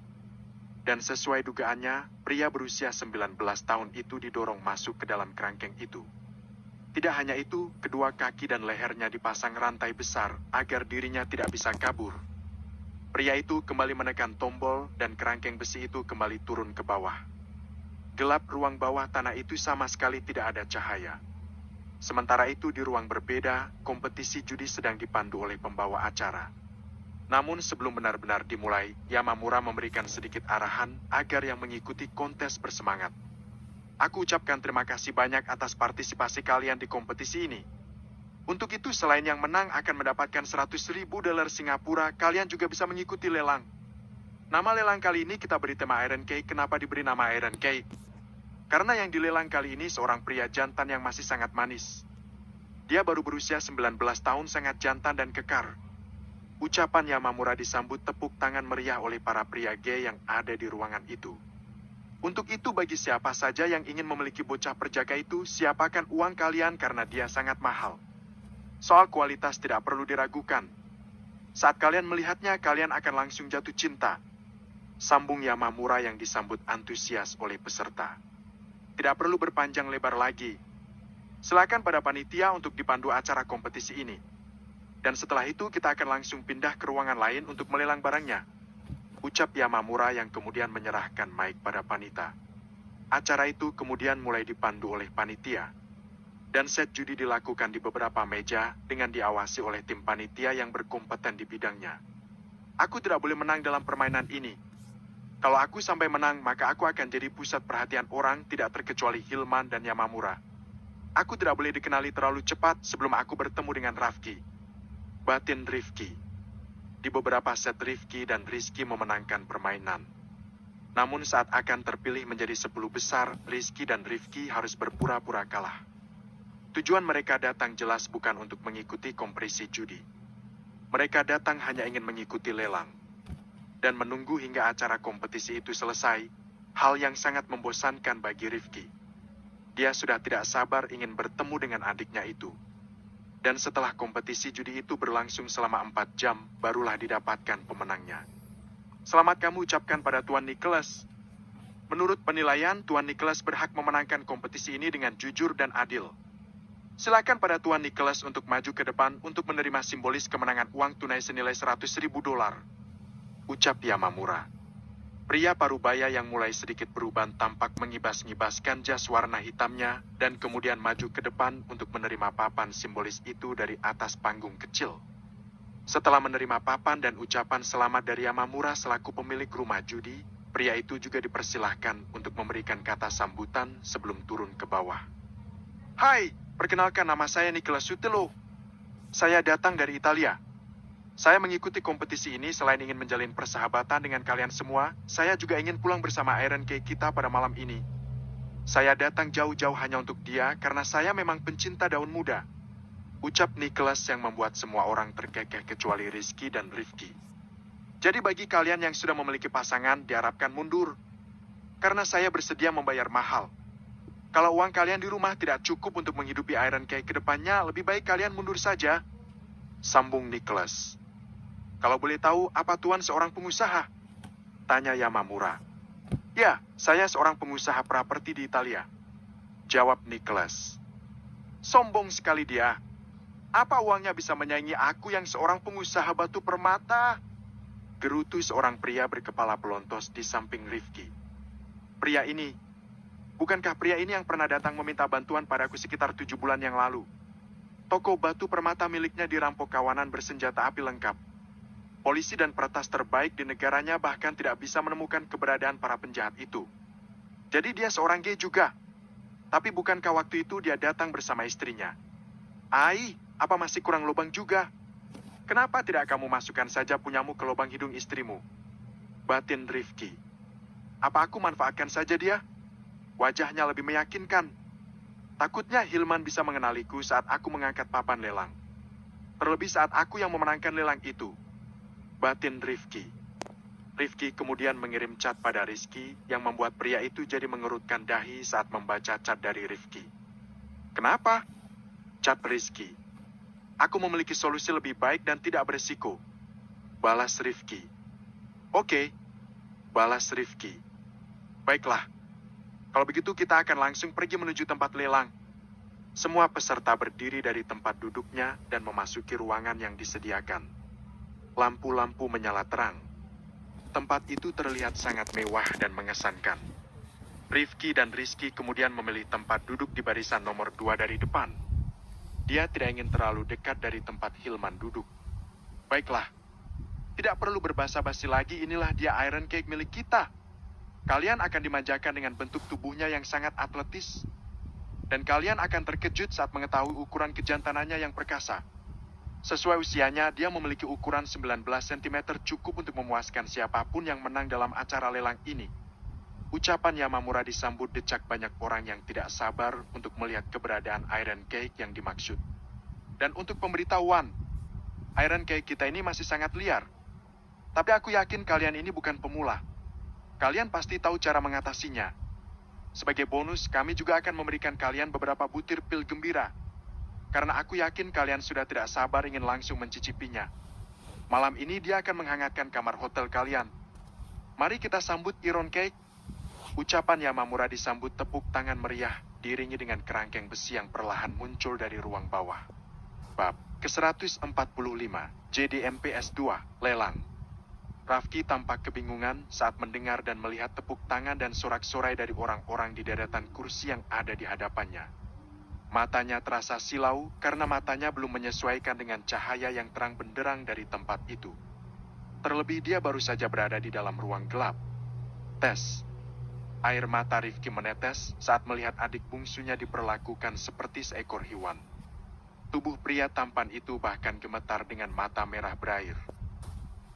Dan sesuai dugaannya, pria berusia 19 tahun itu didorong masuk ke dalam kerangkeng itu. Tidak hanya itu, kedua kaki dan lehernya dipasang rantai besar agar dirinya tidak bisa kabur. Pria itu kembali menekan tombol dan kerangkeng besi itu kembali turun ke bawah. Gelap ruang bawah tanah itu sama sekali tidak ada cahaya. Sementara itu di ruang berbeda, kompetisi judi sedang dipandu oleh pembawa acara. Namun sebelum benar-benar dimulai, Yamamura memberikan sedikit arahan agar yang mengikuti kontes bersemangat. Aku ucapkan terima kasih banyak atas partisipasi kalian di kompetisi ini. Untuk itu selain yang menang akan mendapatkan 100.000 dolar Singapura, kalian juga bisa mengikuti lelang. Nama lelang kali ini kita beri tema Iron Cake. Kenapa diberi nama Iron Cake? Karena yang dilelang kali ini seorang pria jantan yang masih sangat manis. Dia baru berusia 19 tahun, sangat jantan dan kekar. Ucapan Yamamura disambut tepuk tangan meriah oleh para pria gay yang ada di ruangan itu. Untuk itu bagi siapa saja yang ingin memiliki bocah perjaka itu, siapakan uang kalian karena dia sangat mahal. Soal kualitas tidak perlu diragukan. Saat kalian melihatnya, kalian akan langsung jatuh cinta. Sambung Yamamura yang disambut antusias oleh peserta. Tidak perlu berpanjang lebar lagi. Silakan pada panitia untuk dipandu acara kompetisi ini. Dan setelah itu kita akan langsung pindah ke ruangan lain untuk melelang barangnya. Ucap Yamamura yang kemudian menyerahkan mic pada panita. Acara itu kemudian mulai dipandu oleh panitia. Dan set judi dilakukan di beberapa meja dengan diawasi oleh tim panitia yang berkompeten di bidangnya. Aku tidak boleh menang dalam permainan ini. Kalau aku sampai menang, maka aku akan jadi pusat perhatian orang, tidak terkecuali Hilman dan Yamamura. Aku tidak boleh dikenali terlalu cepat sebelum aku bertemu dengan Rafki. Batin Rifki. Di beberapa set Rifki dan Rizky memenangkan permainan. Namun saat akan terpilih menjadi 10 besar, Rizky dan Rifki harus berpura-pura kalah. Tujuan mereka datang jelas bukan untuk mengikuti kompetisi judi. Mereka datang hanya ingin mengikuti lelang. Dan menunggu hingga acara kompetisi itu selesai, hal yang sangat membosankan bagi Rifki. Dia sudah tidak sabar ingin bertemu dengan adiknya itu. Dan setelah kompetisi judi itu berlangsung selama 4 jam, barulah didapatkan pemenangnya. Selamat kamu ucapkan pada Tuan Nicholas. Menurut penilaian, Tuan Nicholas berhak memenangkan kompetisi ini dengan jujur dan adil. Silakan pada Tuan Nicholas untuk maju ke depan untuk menerima simbolis kemenangan uang tunai senilai 100.000 dolar. Ucap Yamamura. Pria parubaya yang mulai sedikit beruban tampak mengibas-ngibaskan jas warna hitamnya dan kemudian maju ke depan untuk menerima papan simbolis itu dari atas panggung kecil. Setelah menerima papan dan ucapan selamat dari Yamamura selaku pemilik rumah judi, pria itu juga dipersilahkan untuk memberikan kata sambutan sebelum turun ke bawah. Hai, perkenalkan nama saya Nicholas Sutelo. Saya datang dari Italia. Saya mengikuti kompetisi ini selain ingin menjalin persahabatan dengan kalian semua, saya juga ingin pulang bersama Iron Cake kita pada malam ini. Saya datang jauh-jauh hanya untuk dia karena saya memang pencinta daun muda. Ucap Nicholas yang membuat semua orang terkekeh kecuali Rizky dan Rifki. Jadi bagi kalian yang sudah memiliki pasangan, diharapkan mundur. Karena saya bersedia membayar mahal. Kalau uang kalian di rumah tidak cukup untuk menghidupi Iron Cake ke depannya, lebih baik kalian mundur saja. Sambung Nicholas. Kalau boleh tahu, apa Tuan seorang pengusaha? Tanya Yamamura. Ya, saya seorang pengusaha properti di Italia. Jawab Nicholas. Sombong sekali dia. Apa uangnya bisa menyaingi aku yang seorang pengusaha batu permata? Gerutu seorang pria berkepala pelontos di samping Rifki. Pria ini, bukankah pria ini yang pernah datang meminta bantuan padaku sekitar 7 bulan yang lalu? Toko batu permata miliknya dirampok kawanan bersenjata api lengkap. Polisi dan peretas terbaik di negaranya bahkan tidak bisa menemukan keberadaan para penjahat itu. Jadi dia seorang gay juga. Tapi bukankah waktu itu dia datang bersama istrinya? Ai, apa masih kurang lubang juga? Kenapa tidak kamu masukkan saja punyamu ke lubang hidung istrimu? Batin Rifki. Apa aku manfaatkan saja dia? Wajahnya lebih meyakinkan. Takutnya Hilman bisa mengenaliku saat aku mengangkat papan lelang. Terlebih saat aku yang memenangkan lelang itu. Batin Rifki. Rifki kemudian mengirim cat pada Rizky yang membuat pria itu jadi mengerutkan dahi saat membaca cat dari Rifki. Kenapa? Cat Rizky. Aku memiliki solusi lebih baik dan tidak beresiko. Balas Rifki. Oke. Balas Rifki. Baiklah. Kalau begitu kita akan langsung pergi menuju tempat lelang. Semua peserta berdiri dari tempat duduknya dan memasuki ruangan yang disediakan. Lampu-lampu menyala terang. Tempat itu terlihat sangat mewah dan mengesankan. Rifki dan Rizky kemudian memilih tempat duduk di barisan nomor 2 dari depan. Dia tidak ingin terlalu dekat dari tempat Hilman duduk. Baiklah. Tidak perlu berbasa-basi lagi, inilah dia Iron Cake milik kita. Kalian akan dimanjakan dengan bentuk tubuhnya yang sangat atletis. Dan kalian akan terkejut saat mengetahui ukuran kejantanannya yang perkasa. Sesuai usianya, dia memiliki ukuran 19 cm cukup untuk memuaskan siapapun yang menang dalam acara lelang ini. Ucapan Yamamura disambut decak banyak orang yang tidak sabar untuk melihat keberadaan Iron Cake yang dimaksud. Dan untuk pemberitahuan, Iron Cake kita ini masih sangat liar. Tapi aku yakin kalian ini bukan pemula. Kalian pasti tahu cara mengatasinya. Sebagai bonus, kami juga akan memberikan kalian beberapa butir pil gembira. Karena aku yakin kalian sudah tidak sabar ingin langsung mencicipinya. Malam ini dia akan menghangatkan kamar hotel kalian. Mari kita sambut Iron Cake. Ucapan Yamamura disambut tepuk tangan meriah, diiringi dengan kerangkeng besi yang perlahan muncul dari ruang bawah. Bab ke-145, JDMPS 2, Lelang. Rafki tampak kebingungan saat mendengar dan melihat tepuk tangan dan sorak-sorai dari orang-orang di deretan kursi yang ada di hadapannya. Matanya terasa silau karena matanya belum menyesuaikan dengan cahaya yang terang benderang dari tempat itu. Terlebih dia baru saja berada di dalam ruang gelap. Tes. Air mata Rifki menetes saat melihat adik bungsunya diperlakukan seperti seekor hewan. Tubuh pria tampan itu bahkan gemetar dengan mata merah berair.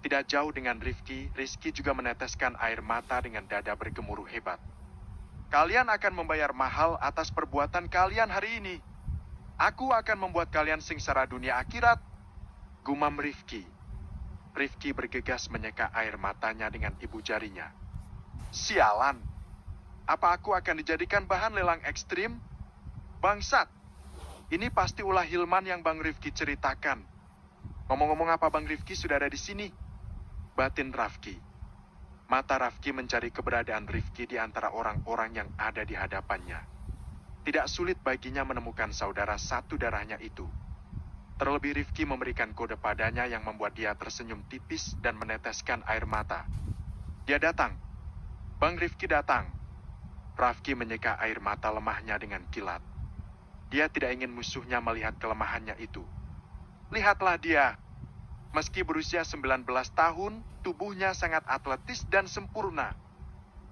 Tidak jauh dengan Rifki, Rizky juga meneteskan air mata dengan dada bergemuruh hebat. Kalian akan membayar mahal atas perbuatan kalian hari ini. Aku akan membuat kalian sengsara dunia akhirat. Gumam Rifki. Rifki bergegas menyeka air matanya dengan ibu jarinya. Sialan. Apa aku akan dijadikan bahan lelang ekstrim? Bangsat. Ini pasti ulah Hilman yang Bang Rifki ceritakan. Ngomong-ngomong apa Bang Rifki sudah ada di sini? Batin Rafki. Mata Rafki mencari keberadaan Rifki di antara orang-orang yang ada di hadapannya. Tidak sulit baginya menemukan saudara satu darahnya itu. Terlebih Rifki memberikan kode padanya yang membuat dia tersenyum tipis dan meneteskan air mata. Dia datang. Bang Rifki datang. Rafki menyeka air mata lemahnya dengan kilat. Dia tidak ingin musuhnya melihat kelemahannya itu. Lihatlah dia. Meski berusia 19 tahun, tubuhnya sangat atletis dan sempurna.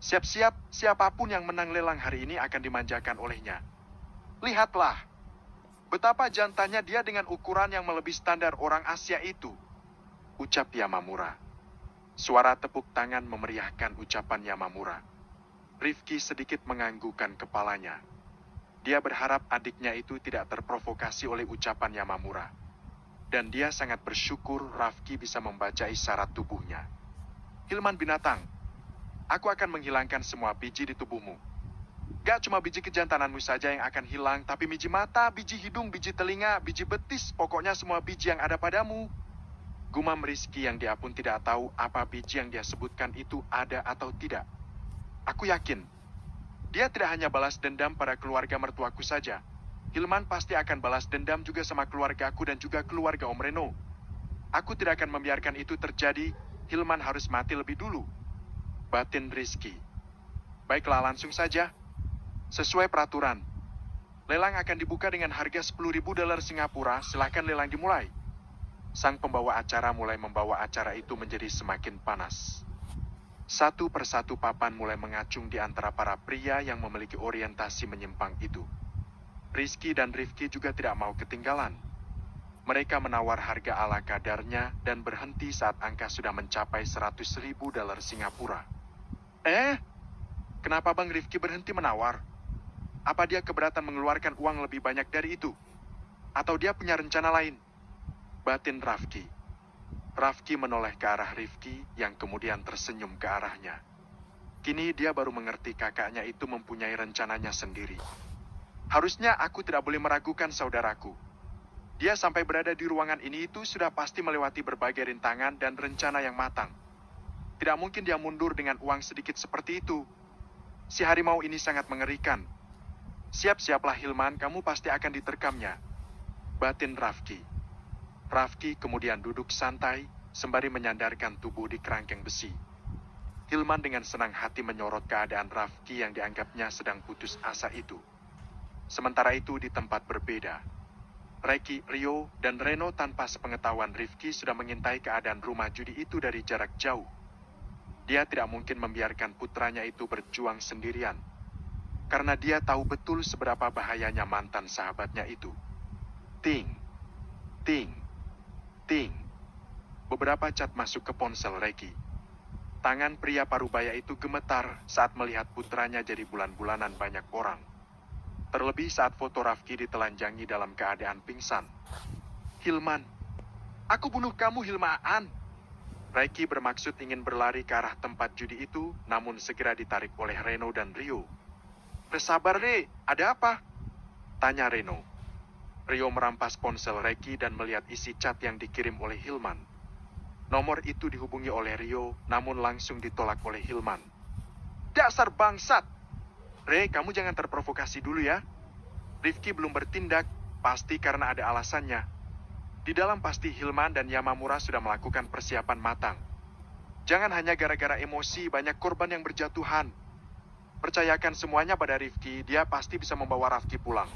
Siap-siap, siapapun yang menang lelang hari ini akan dimanjakan olehnya. Lihatlah, betapa jantannya dia dengan ukuran yang melebihi standar orang Asia itu. Ucap Yamamura. Suara tepuk tangan memeriahkan ucapan Yamamura. Rifki sedikit menganggukkan kepalanya. Dia berharap adiknya itu tidak terprovokasi oleh ucapan Yamamura. Dan dia sangat bersyukur Rafki bisa membaca isyarat tubuhnya. Hilman binatang, aku akan menghilangkan semua biji di tubuhmu. Gak cuma biji kejantananmu saja yang akan hilang, tapi biji mata, biji hidung, biji telinga, biji betis, pokoknya semua biji yang ada padamu. Gumam Rizky yang dia pun tidak tahu apa biji yang dia sebutkan itu ada atau tidak. Aku yakin, dia tidak hanya balas dendam pada keluarga mertuaku saja, Hilman pasti akan balas dendam juga sama keluargaku dan juga keluarga Om Reno. Aku tidak akan membiarkan itu terjadi. Hilman harus mati lebih dulu. Batin Rizky. Baiklah, langsung saja. Sesuai peraturan. Lelang akan dibuka dengan harga $10.000 Singapura. Silakan lelang dimulai. Sang pembawa acara mulai membawa acara itu menjadi semakin panas. Satu persatu papan mulai mengacung di antara para pria yang memiliki orientasi menyimpang itu. Rizky dan Rifki juga tidak mau ketinggalan. Mereka menawar harga ala kadarnya dan berhenti saat angka sudah mencapai $100.000 Singapura. Kenapa Bang Rifki berhenti menawar? Apa dia keberatan mengeluarkan uang lebih banyak dari itu? Atau dia punya rencana lain? Batin Rafki. Rafki menoleh ke arah Rifki yang kemudian tersenyum ke arahnya. Kini dia baru mengerti kakaknya itu mempunyai rencananya sendiri. Harusnya aku tidak boleh meragukan saudaraku. Dia sampai berada di ruangan ini itu sudah pasti melewati berbagai rintangan dan rencana yang matang. Tidak mungkin dia mundur dengan uang sedikit seperti itu. Si harimau ini sangat mengerikan. Siap-siaplah Hilman, kamu pasti akan diterkamnya. Batin Rafki. Rafki kemudian duduk santai, sembari menyandarkan tubuh di kerangkeng besi. Hilman dengan senang hati menyorot keadaan Rafki yang dianggapnya sedang putus asa itu. Sementara itu di tempat berbeda, Reki, Rio, dan Reno tanpa sepengetahuan Rifki sudah mengintai keadaan rumah judi itu dari jarak jauh. Dia tidak mungkin membiarkan putranya itu berjuang sendirian. Karena dia tahu betul seberapa bahayanya mantan sahabatnya itu. Ting, ting, ting. Beberapa cat masuk ke ponsel Reki. Tangan pria parubaya itu gemetar saat melihat putranya jadi bulan-bulanan banyak orang. Terlebih saat foto Rafki ditelanjangi dalam keadaan pingsan. Hilman, aku bunuh kamu Hilmaan. Reki bermaksud ingin berlari ke arah tempat judi itu, namun segera ditarik oleh Reno dan Rio. Bersabar, Re, ada apa? Tanya Reno. Rio merampas ponsel Reki dan melihat isi cat yang dikirim oleh Hilman. Nomor itu dihubungi oleh Rio, namun langsung ditolak oleh Hilman. Dasar bangsat! Re, kamu jangan terprovokasi dulu ya. Rifki belum bertindak, pasti karena ada alasannya. Di dalam pasti Hilman dan Yamamura sudah melakukan persiapan matang. Jangan hanya gara-gara emosi banyak korban yang berjatuhan. Percayakan semuanya pada Rifki, dia pasti bisa membawa Rafki pulang.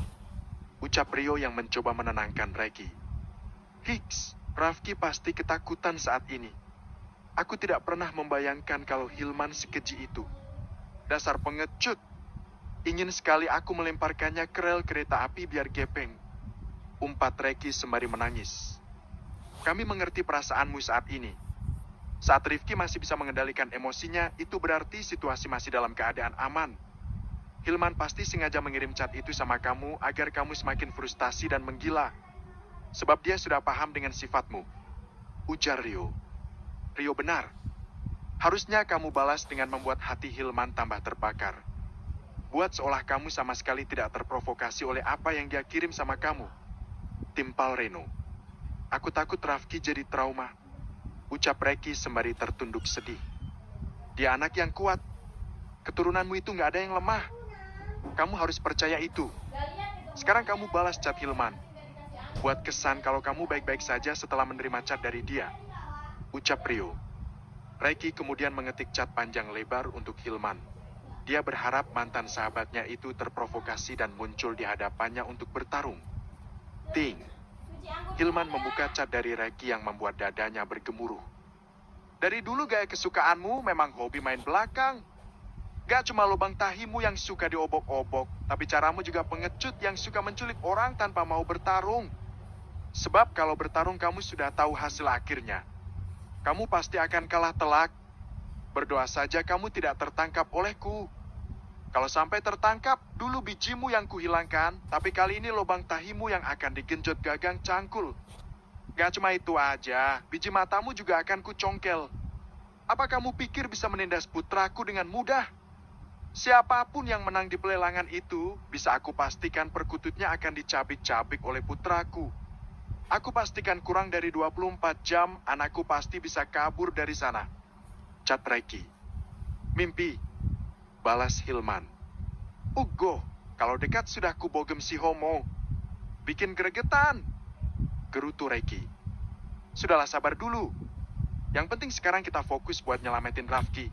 Ucap Rio yang mencoba menenangkan Reki. Hiks, Rafki pasti ketakutan saat ini. Aku tidak pernah membayangkan kalau Hilman sekeji itu. Dasar pengecut. Ingin sekali aku melemparkannya ke rel kereta api biar gepeng. Umpat Reki sembari menangis. Kami mengerti perasaanmu saat ini. Saat Rifki masih bisa mengendalikan emosinya, itu berarti situasi masih dalam keadaan aman. Hilman pasti sengaja mengirim chat itu sama kamu agar kamu semakin frustasi dan menggila. Sebab dia sudah paham dengan sifatmu. Ujar Rio. Rio benar. Harusnya kamu balas dengan membuat hati Hilman tambah terbakar. Buat seolah kamu sama sekali tidak terprovokasi oleh apa yang dia kirim sama kamu. Timpal Reno. Aku takut Rafki jadi trauma. Ucap Reki sembari tertunduk sedih. Dia anak yang kuat. Keturunanmu itu nggak ada yang lemah. Kamu harus percaya itu. Sekarang kamu balas chat Hilman. Buat kesan kalau kamu baik-baik saja setelah menerima chat dari dia. Ucap Rio. Reki kemudian mengetik chat panjang lebar untuk Hilman. Dia berharap mantan sahabatnya itu terprovokasi dan muncul di hadapannya untuk bertarung. Ting. Hilman membuka chat dari Reki yang membuat dadanya bergemuruh. Dari dulu gaya kesukaanmu memang hobi main belakang. Gak cuma lubang tahimu yang suka diobok-obok, tapi caramu juga pengecut yang suka menculik orang tanpa mau bertarung. Sebab kalau bertarung kamu sudah tahu hasil akhirnya. Kamu pasti akan kalah telak. Berdoa saja kamu tidak tertangkap olehku. Kalau sampai tertangkap, dulu bijimu yang kuhilangkan, tapi kali ini lubang tahimu yang akan digenjot gagang cangkul. Gak cuma itu aja, biji matamu juga akan kucongkel. Apa kamu pikir bisa menindas putraku dengan mudah? Siapapun yang menang di pelelangan itu, bisa aku pastikan perkututnya akan dicabik-cabik oleh putraku. Aku pastikan kurang dari 24 jam, anakku pasti bisa kabur dari sana. Cat Reki. Mimpi. Balas Hilman. Ugo, kalau dekat sudah kubogem si homo. Bikin gregetan, gerutu Reiki. Sudahlah, sabar dulu. Yang penting sekarang kita fokus buat nyelamatin Rafki.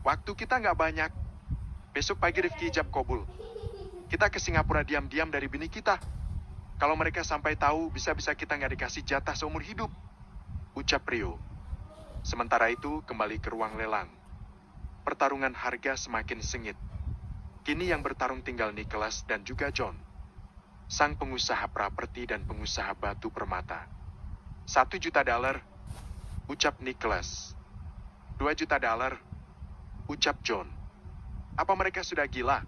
Waktu kita nggak banyak. Besok pagi Rifki ijab kabul. Kita ke Singapura diam-diam dari bini kita. Kalau mereka sampai tahu, bisa-bisa kita nggak dikasih jatah seumur hidup, ucap Rio. Sementara itu, kembali ke ruang lelang. Pertarungan harga semakin sengit. Kini yang bertarung tinggal Nicholas dan juga John, sang pengusaha properti dan pengusaha batu permata. $1 juta, ucap Nicholas. $2 juta, ucap John. Apa mereka sudah gila?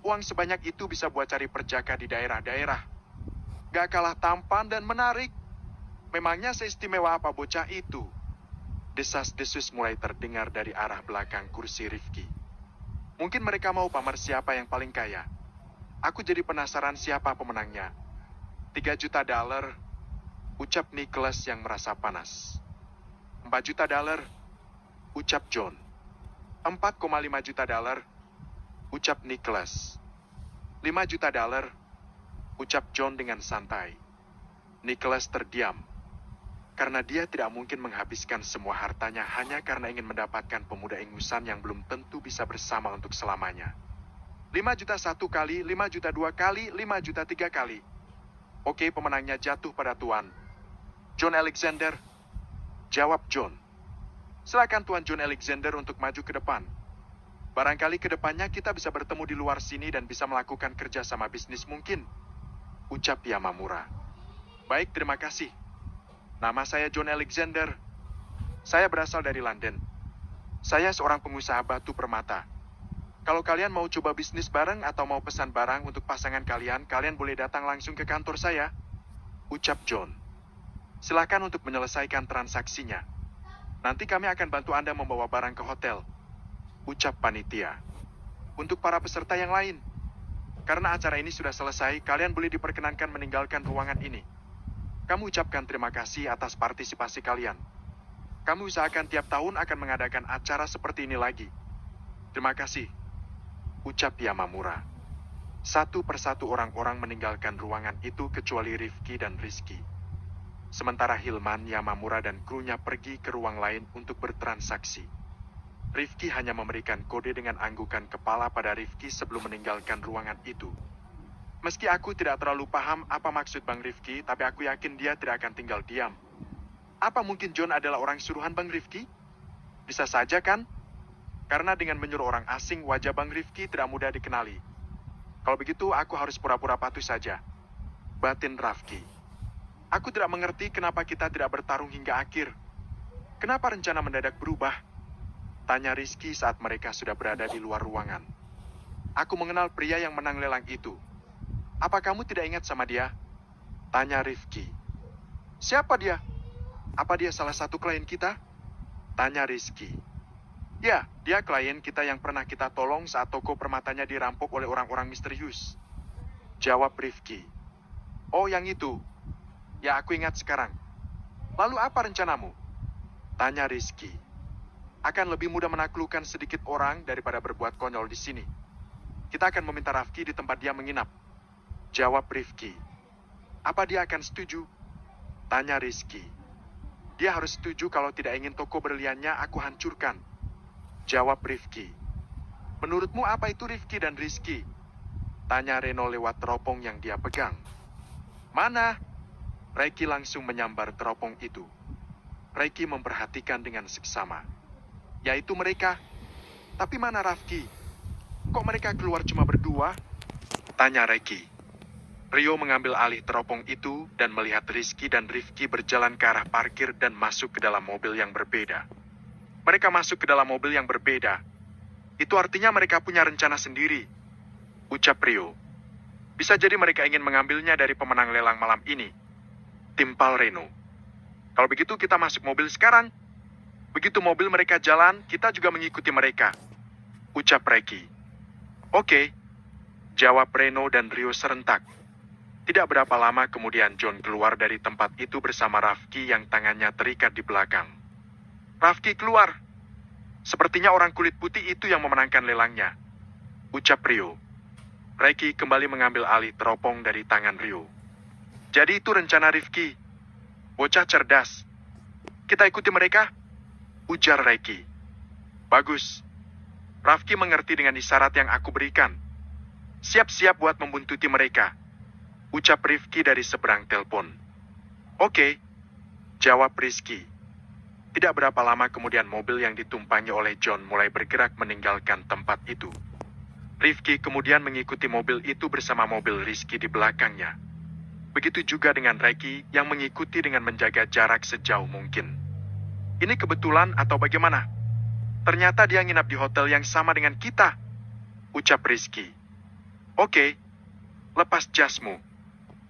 Uang sebanyak itu bisa buat cari perjaka di daerah-daerah. Gak kalah tampan dan menarik. Memangnya seistimewa apa bocah itu? Desas-desus mulai terdengar dari arah belakang kursi Rifki. Mungkin mereka mau pamer siapa yang paling kaya. Aku jadi penasaran siapa pemenangnya. $3 juta, ucap Nicholas yang merasa panas. $4 juta, ucap John. $4,5 juta, ucap Nicholas. $5 juta, ucap John dengan santai. Nicholas terdiam, karena dia tidak mungkin menghabiskan semua hartanya hanya karena ingin mendapatkan pemuda ingusan yang belum tentu bisa bersama untuk selamanya. 5 juta 1 kali, 5 juta 2 kali, 5 juta 3 kali. Oke, pemenangnya jatuh pada Tuan John Alexander, jawab John. Silakan Tuan John Alexander untuk maju ke depan. Barangkali ke depannya kita bisa bertemu di luar sini dan bisa melakukan kerjasama bisnis mungkin, ucap Yamamura. Baik, terima kasih. Nama saya John Alexander. Saya berasal dari London. Saya seorang pengusaha batu permata. Kalau kalian mau coba bisnis bareng atau mau pesan barang untuk pasangan kalian, kalian boleh datang langsung ke kantor saya, ucap John. Silakan untuk menyelesaikan transaksinya. Nanti kami akan bantu Anda membawa barang ke hotel, ucap panitia. Untuk para peserta yang lain, karena acara ini sudah selesai, kalian boleh diperkenankan meninggalkan ruangan ini. Kami ucapkan terima kasih atas partisipasi kalian. Kami usahakan tiap tahun akan mengadakan acara seperti ini lagi. Terima kasih, ucap Yamamura. Satu persatu orang-orang meninggalkan ruangan itu kecuali Rifki dan Rizky. Sementara Hilman, Yamamura, dan krunya pergi ke ruang lain untuk bertransaksi. Rifki hanya memberikan kode dengan anggukan kepala pada Rifki sebelum meninggalkan ruangan itu. Meski aku tidak terlalu paham apa maksud Bang Rifki, tapi aku yakin dia tidak akan tinggal diam. Apa mungkin John adalah orang suruhan Bang Rifki? Bisa saja kan? Karena dengan menyuruh orang asing, wajah Bang Rifki tidak mudah dikenali. Kalau begitu, aku harus pura-pura patuh saja, batin Rafki. Aku tidak mengerti kenapa kita tidak bertarung hingga akhir. Kenapa rencana mendadak berubah? Tanya Rizky saat mereka sudah berada di luar ruangan. Aku mengenal pria yang menang lelang itu. Apa kamu tidak ingat sama dia? Tanya Rifki. Siapa dia? Apa dia salah satu klien kita? Tanya Rizky. Ya, dia klien kita yang pernah kita tolong saat toko permatanya dirampok oleh orang-orang misterius, jawab Rifki. Oh, yang itu. Ya, aku ingat sekarang. Lalu apa rencanamu? Tanya Rizky. Akan lebih mudah menaklukkan sedikit orang daripada berbuat konyol di sini. Kita akan meminta Rafki di tempat dia menginap, jawab Rifki. Apa dia akan setuju? Tanya Rizky. Dia harus setuju, kalau tidak ingin toko berliannya aku hancurkan, jawab Rifki. Menurutmu apa itu Rifki dan Rizky? Tanya Reno lewat teropong yang dia pegang. Mana? Reiki langsung menyambar teropong itu. Reiki memperhatikan dengan seksama. Yaitu mereka. Tapi mana Rafki? Kok mereka keluar cuma berdua? Tanya Reiki. Rio mengambil alih teropong itu dan melihat Rizky dan Rifki berjalan ke arah parkir dan masuk ke dalam mobil yang berbeda. Mereka masuk ke dalam mobil yang berbeda. Itu artinya mereka punya rencana sendiri, ucap Rio. Bisa jadi mereka ingin mengambilnya dari pemenang lelang malam ini, timpal Reno. Kalau begitu kita masuk mobil sekarang. Begitu mobil mereka jalan, kita juga mengikuti mereka, ucap Reiki. Oke, jawab Reno dan Rio serentak. Tidak berapa lama kemudian John keluar dari tempat itu bersama Rafki yang tangannya terikat di belakang. Rafki keluar. Sepertinya orang kulit putih itu yang memenangkan lelangnya, ucap Rio. Reiki kembali mengambil alih teropong dari tangan Rio. Jadi itu rencana Rifki. Bocah cerdas. Kita ikuti mereka? Ujar Reiki. Bagus. Rafki mengerti dengan isyarat yang aku berikan. Siap-siap buat membuntuti mereka. Ucap Rifki dari seberang telepon. Oke. Jawab Rizky. Tidak berapa lama kemudian mobil yang ditumpangi oleh John mulai bergerak meninggalkan tempat itu. Rifki kemudian mengikuti mobil itu bersama mobil Rizky di belakangnya. Begitu juga dengan Reiki yang mengikuti dengan menjaga jarak sejauh mungkin. Ini kebetulan atau bagaimana? Ternyata dia nginap di hotel yang sama dengan kita. Ucap Rizky. Oke. Lepas jasmu.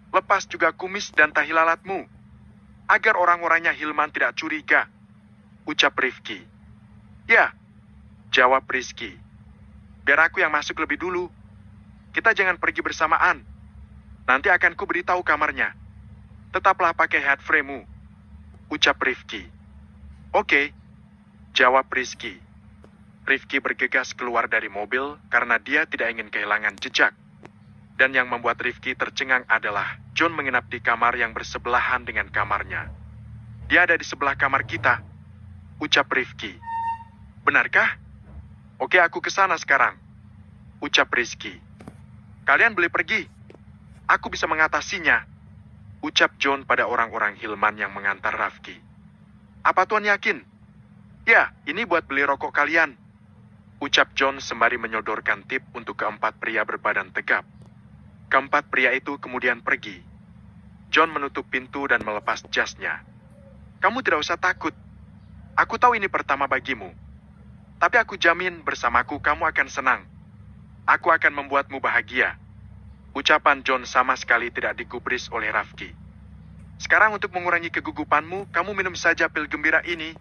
Lepas juga kumis dan tahi lalatmu. Agar orang-orangnya Hilman tidak curiga. Ucap Rifki. Ya. Jawab Rizky. Biar aku yang masuk lebih dulu. Kita jangan pergi bersamaan. Nanti akan ku beritahu kamarnya. Tetaplah pakai headframe-mu. Ucap Rifki. Oke. Jawab Rizky. Rifki bergegas keluar dari mobil karena dia tidak ingin kehilangan jejak. Dan yang membuat Rifki tercengang adalah John menginap di kamar yang bersebelahan dengan kamarnya. Dia ada di sebelah kamar kita. Ucap Rifki. Benarkah? Oke, aku ke sana sekarang. Ucap Rizky. Kalian boleh pergi. Aku bisa mengatasinya. Ucap John pada orang-orang Hilman yang mengantar Rafki. Apa Tuan yakin? Ya, ini buat beli rokok kalian. Ucap John sembari menyodorkan tip untuk keempat pria berbadan tegap. Keempat pria itu kemudian pergi. John menutup pintu dan melepas jasnya. Kamu tidak usah takut. Aku tahu ini pertama bagimu. Tapi aku jamin bersamaku kamu akan senang. Aku akan membuatmu bahagia. Ucapan John sama sekali tidak digubris oleh Rafki. Sekarang untuk mengurangi kegugupanmu, kamu minum saja pil gembira ini.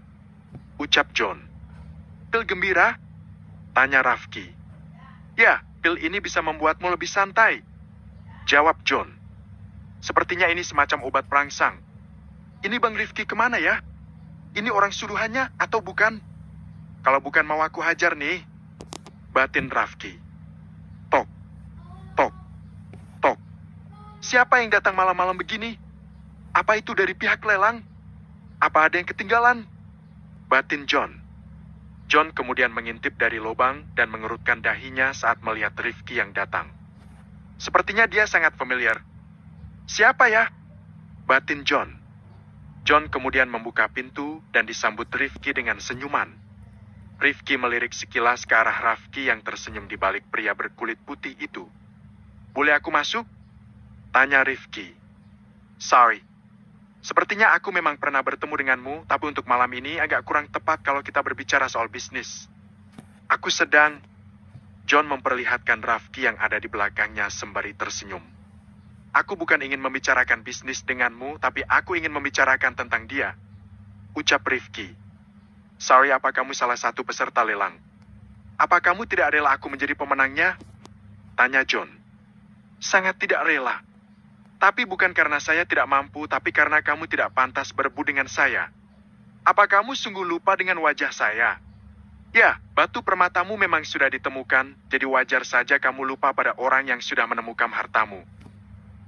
Ucap John. Pil gembira? Tanya Rafki. Ya, pil ini bisa membuatmu lebih santai. Jawab John. Sepertinya ini semacam obat perangsang. Ini Bang Rifki kemana ya? Ini orang suruhannya atau bukan? Kalau bukan mau aku hajar nih. Batin Rafki. Tok, tok, tok. Siapa yang datang malam-malam begini? Apa itu dari pihak lelang? Apa ada yang ketinggalan? Batin John. John kemudian mengintip dari lubang dan mengerutkan dahinya saat melihat Rifki yang datang. Sepertinya dia sangat familiar. Siapa ya? Batin John. John kemudian membuka pintu dan disambut Rifki dengan senyuman. Rifki melirik sekilas ke arah Rafki yang tersenyum di balik pria berkulit putih itu. Boleh aku masuk? Tanya Rifki. Sorry. Sepertinya aku memang pernah bertemu denganmu, tapi untuk malam ini agak kurang tepat kalau kita berbicara soal bisnis. Aku sedang... John memperlihatkan Rafki yang ada di belakangnya sembari tersenyum. Aku bukan ingin membicarakan bisnis denganmu, tapi aku ingin membicarakan tentang dia. Ucap Rifki. Sorry, apa kamu salah satu peserta lelang? Apa kamu tidak rela aku menjadi pemenangnya? Tanya John. Sangat tidak rela. Tapi bukan karena saya tidak mampu, tapi karena kamu tidak pantas berebut dengan saya. Apa kamu sungguh lupa dengan wajah saya? Ya, batu permatamu memang sudah ditemukan, jadi wajar saja kamu lupa pada orang yang sudah menemukan hartamu.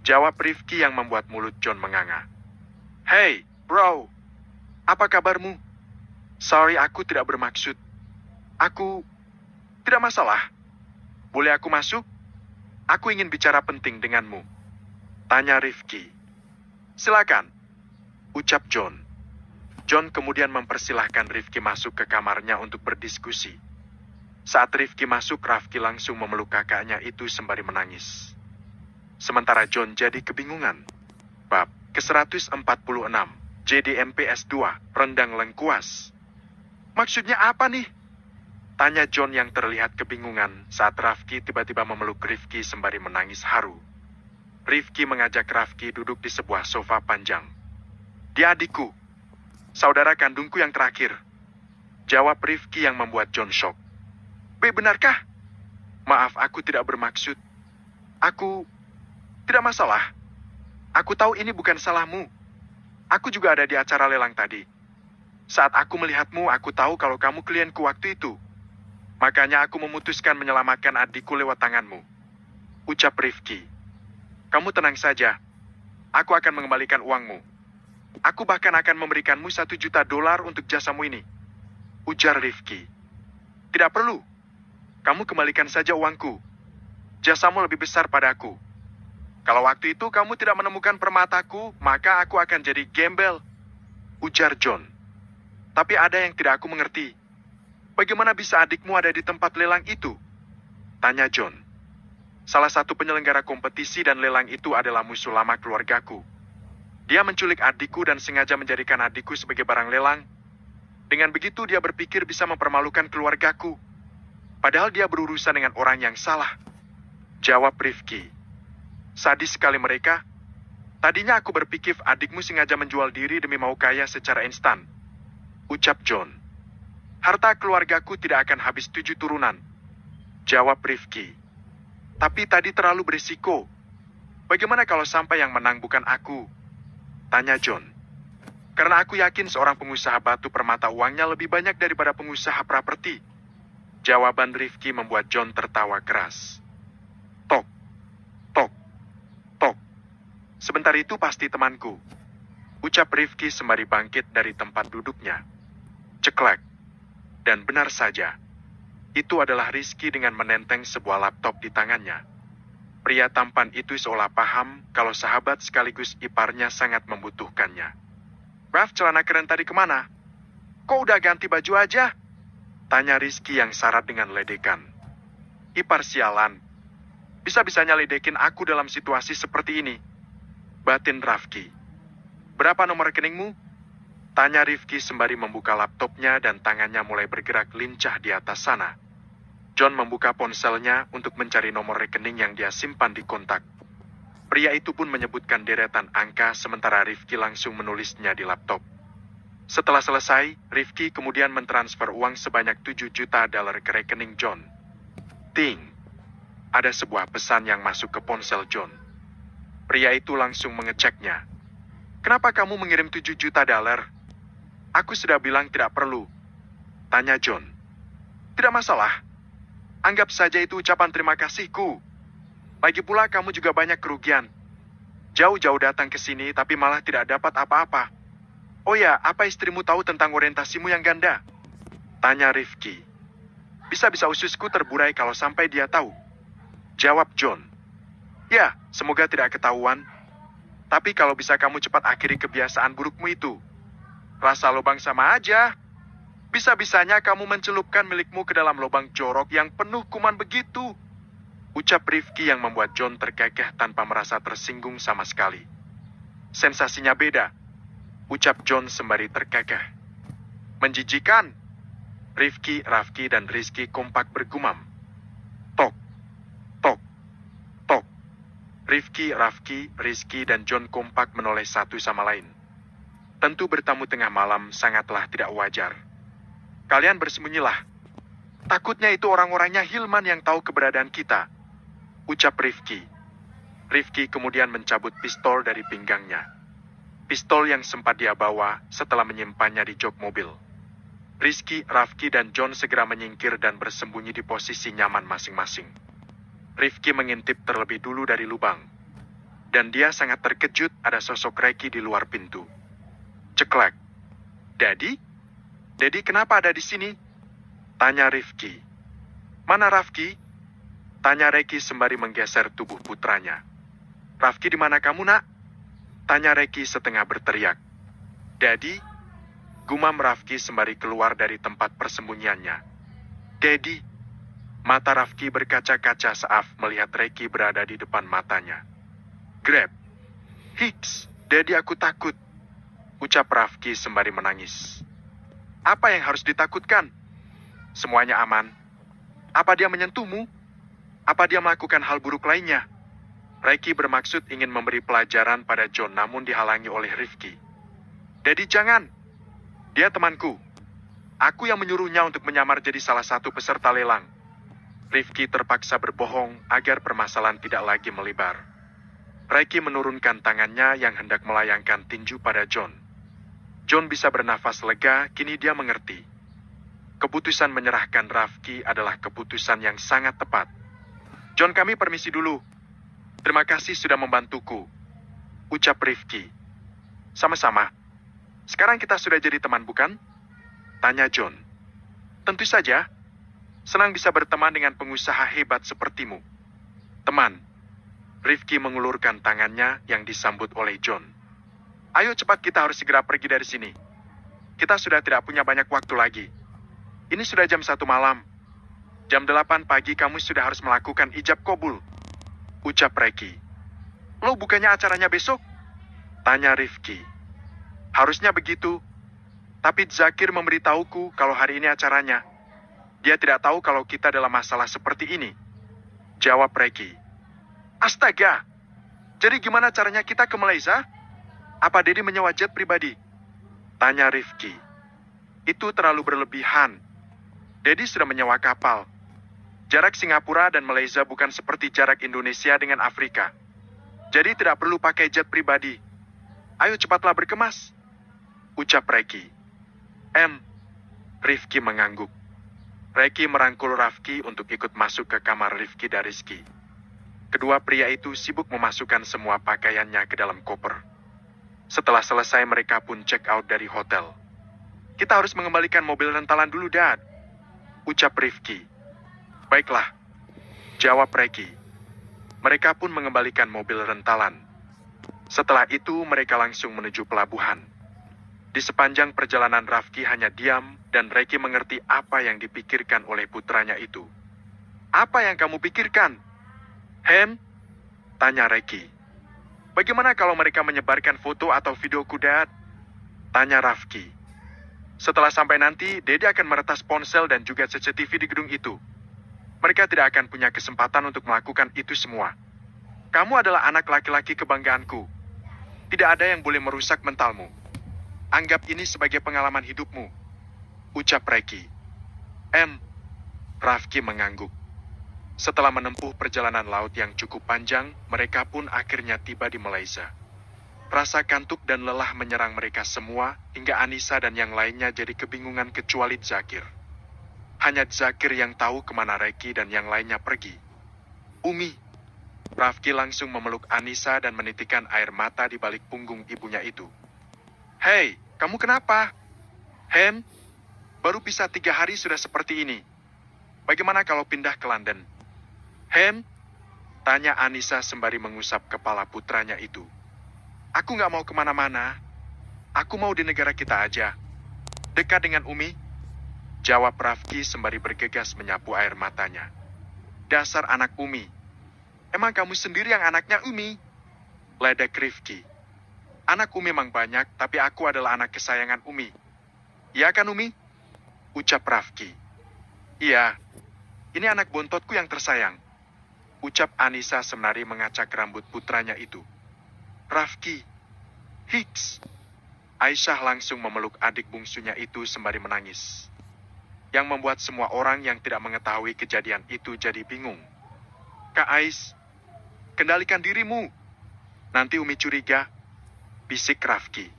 Jawab Rifki yang membuat mulut John menganga. Hey, bro. Apa kabarmu? Sorry, aku tidak bermaksud. Aku... Tidak masalah. Boleh aku masuk? Aku ingin bicara penting denganmu. Tanya Rifki. Silakan. Ucap John. John kemudian mempersilahkan Rifki masuk ke kamarnya untuk berdiskusi. Saat Rifki masuk, Rafki langsung memeluk kakaknya itu sembari menangis. Sementara John jadi kebingungan. Bab ke-146, JDMP S2, rendang lengkuas. Maksudnya apa nih? Tanya John yang terlihat kebingungan saat Rafki tiba-tiba memeluk Rifki sembari menangis haru. Rifki mengajak Rafki duduk di sebuah sofa panjang. Dia adikku. Saudara kandungku yang terakhir. Jawab Rifki yang membuat John shock. Benarkah? Maaf, aku tidak bermaksud. Aku... Tidak masalah. Aku tahu ini bukan salahmu. Aku juga ada di acara lelang tadi. Saat aku melihatmu, aku tahu kalau kamu klienku waktu itu. Makanya aku memutuskan menyelamatkan adikku lewat tanganmu. Ucap Rifki. Kamu tenang saja. Aku akan mengembalikan uangmu. Aku bahkan akan memberikanmu $1 juta untuk jasamu ini. Ujar Rifki. Tidak perlu. Kamu kembalikan saja uangku. Jasamu lebih besar padaku. Kalau waktu itu kamu tidak menemukan permataku, maka aku akan jadi gembel. Ujar John. Tapi ada yang tidak aku mengerti. Bagaimana bisa adikmu ada di tempat lelang itu? Tanya John. Salah satu penyelenggara kompetisi dan lelang itu adalah musuh lama keluargaku. Dia menculik adikku dan sengaja menjadikan adikku sebagai barang lelang. Dengan begitu dia berpikir bisa mempermalukan keluargaku. Padahal dia berurusan dengan orang yang salah. Jawab Rifki. Sadis sekali mereka. Tadinya aku berpikir adikmu sengaja menjual diri demi mau kaya secara instan. Ucap John. Harta keluargaku tidak akan habis 7 turunan. Jawab Rifki. Tapi tadi terlalu berisiko. Bagaimana kalau sampai yang menang bukan aku? Tanya John. Karena aku yakin seorang pengusaha batu permata uangnya lebih banyak daripada pengusaha properti. Jawaban Rifki membuat John tertawa keras. Tok, tok, tok. Sebentar itu pasti temanku. Ucap Rifki sembari bangkit dari tempat duduknya. Ceklek. Dan benar saja. Itu adalah Rizky dengan menenteng sebuah laptop di tangannya. Pria tampan itu seolah paham kalau sahabat sekaligus iparnya sangat membutuhkannya. Raf, celana keren tadi kemana? Kok udah ganti baju aja? Tanya Rizky yang syarat dengan ledekan. Ipar sialan. Bisa-bisanya ledekin aku dalam situasi seperti ini. Batin Rafki. Berapa nomor rekeningmu? Tanya Rifki sembari membuka laptopnya dan tangannya mulai bergerak lincah di atas sana. John membuka ponselnya untuk mencari nomor rekening yang dia simpan di kontak. Pria itu pun menyebutkan deretan angka sementara Rifki langsung menulisnya di laptop. Setelah selesai, Rifki kemudian mentransfer uang sebanyak $7 juta ke rekening John. Ting! Ada sebuah pesan yang masuk ke ponsel John. Pria itu langsung mengeceknya. Kenapa kamu mengirim $7 juta? Aku sudah bilang tidak perlu. Tanya John. Tidak masalah. Anggap saja itu ucapan terima kasihku. Lagi pula kamu juga banyak kerugian. Jauh-jauh datang ke sini tapi malah tidak dapat apa-apa. Oh ya, apa istrimu tahu tentang orientasimu yang ganda? Tanya Rifki. Bisa-bisa ususku terburai kalau sampai dia tahu. Jawab John. Ya, semoga tidak ketahuan. Tapi kalau bisa kamu cepat akhiri kebiasaan burukmu itu. Rasa lubang sama aja. Bisa-bisanya kamu mencelupkan milikmu ke dalam lubang jorok yang penuh kuman begitu. Ucap Rifki yang membuat John terkekeh tanpa merasa tersinggung sama sekali. Sensasinya beda. Ucap John sembari terkekeh. Menjijikan. Rifki, Rafki, dan Rizky kompak bergumam. Tok, tok, tok. Rifki, Rafki, Rizky, dan John kompak menoleh satu sama lain. Tentu bertamu tengah malam sangatlah tidak wajar. Kalian bersembunyilah. Takutnya itu orang-orangnya Hilman yang tahu keberadaan kita. Ucap Rifki. Rifki kemudian mencabut pistol dari pinggangnya. Pistol yang sempat dia bawa setelah menyimpannya di jok mobil. Rizky, Rafki, dan John segera menyingkir dan bersembunyi di posisi nyaman masing-masing. Rifki mengintip terlebih dulu dari lubang. Dan dia sangat terkejut ada sosok Reki di luar pintu. Ceklek. Daddy? Daddy kenapa ada di sini? Tanya Rifki. Mana Rafki? Tanya Reki sembari menggeser tubuh putranya. Rafki di mana kamu nak? Tanya Reki setengah berteriak. Daddy? Gumam Rafki sembari keluar dari tempat persembunyiannya. Daddy? Mata Rafki berkaca-kaca saat melihat Reki berada di depan matanya. Grab. Hicks, Daddy aku takut. Ucap Rafki sembari menangis. Apa yang harus ditakutkan? Semuanya aman. Apa dia menyentuhmu? Apa dia melakukan hal buruk lainnya? Reki bermaksud ingin memberi pelajaran pada John namun dihalangi oleh Rifki. Daddy jangan. Dia temanku. Aku yang menyuruhnya untuk menyamar jadi salah satu peserta lelang. Rifki terpaksa berbohong agar permasalahan tidak lagi melebar. Reki menurunkan tangannya yang hendak melayangkan tinju pada John. John bisa bernafas lega, kini dia mengerti. Keputusan menyerahkan Rafki adalah keputusan yang sangat tepat. John, kami permisi dulu. Terima kasih sudah membantuku. Ucap Rifki. Sama-sama. Sekarang kita sudah jadi teman, bukan? Tanya John. Tentu saja. Senang bisa berteman dengan pengusaha hebat sepertimu. Teman. Rifki mengulurkan tangannya yang disambut oleh John. Ayo cepat, kita harus segera pergi dari sini. Kita sudah tidak punya banyak waktu lagi. Ini sudah jam 1 malam. Jam 8 pagi kamu sudah harus melakukan ijab kabul. Ucap Reki. Lo bukannya acaranya besok? Tanya Rifki. Harusnya begitu. Tapi Zakir memberitahuku kalau hari ini acaranya. Dia tidak tahu kalau kita dalam masalah seperti ini. Jawab Reki. Astaga! Jadi gimana caranya kita ke Malaysia? Apa Dedi menyewa jet pribadi? Tanya Rifki. Itu terlalu berlebihan. Dedi sudah menyewa kapal. Jarak Singapura dan Malaysia bukan seperti jarak Indonesia dengan Afrika. Jadi tidak perlu pakai jet pribadi. Ayo cepatlah berkemas. Ucap Reki. Rifki mengangguk. Reki merangkul Rafki untuk ikut masuk ke kamar Rifki dan Rizki. Kedua pria itu sibuk memasukkan semua pakaiannya ke dalam koper. Setelah selesai mereka pun check out dari hotel. Kita harus mengembalikan mobil rentalan dulu, Dad. Ucap Rifki. Baiklah. Jawab Reki. Mereka pun mengembalikan mobil rentalan. Setelah itu mereka langsung menuju pelabuhan. Di sepanjang perjalanan Rafki hanya diam dan Reki mengerti apa yang dipikirkan oleh putranya itu. Apa yang kamu pikirkan? Tanya Reki. Bagaimana kalau mereka menyebarkan foto atau video Dad? Tanya Rafki. Setelah sampai nanti, Dede akan meretas ponsel dan juga CCTV di gedung itu. Mereka tidak akan punya kesempatan untuk melakukan itu semua. Kamu adalah anak laki-laki kebanggaanku. Tidak ada yang boleh merusak mentalmu. Anggap ini sebagai pengalaman hidupmu. Ucap Reki. Rafki mengangguk. Setelah menempuh perjalanan laut yang cukup panjang, mereka pun akhirnya tiba di Malaysia. Rasa kantuk dan lelah menyerang mereka semua, hingga Anissa dan yang lainnya jadi kebingungan kecuali Zakir. Hanya Zakir yang tahu kemana Reki dan yang lainnya pergi. Umi. Rafki langsung memeluk Anissa dan menitikan air mata di balik punggung ibunya itu. Hei, kamu kenapa? Baru bisa 3 hari sudah seperti ini. Bagaimana kalau pindah ke London? Tanya Anissa sembari mengusap kepala putranya itu. Aku nggak mau kemana-mana. Aku mau di negara kita aja. Dekat dengan Umi. Jawab Rafki sembari bergegas menyapu air matanya. Dasar anak Umi. Emang kamu sendiri yang anaknya Umi? Ledek Rifki. Anak Umi memang banyak, tapi aku adalah anak kesayangan Umi. Iya kan Umi? Ucap Rafki. Iya, ini anak bontotku yang tersayang. Ucap Anissa sembari mengacak rambut putranya itu. Rafki. Hiks. Aisyah langsung memeluk adik bungsunya itu sembari menangis. Yang membuat semua orang yang tidak mengetahui kejadian itu jadi bingung. Kak Ais, kendalikan dirimu. Nanti Umi curiga. Bisik Rafki.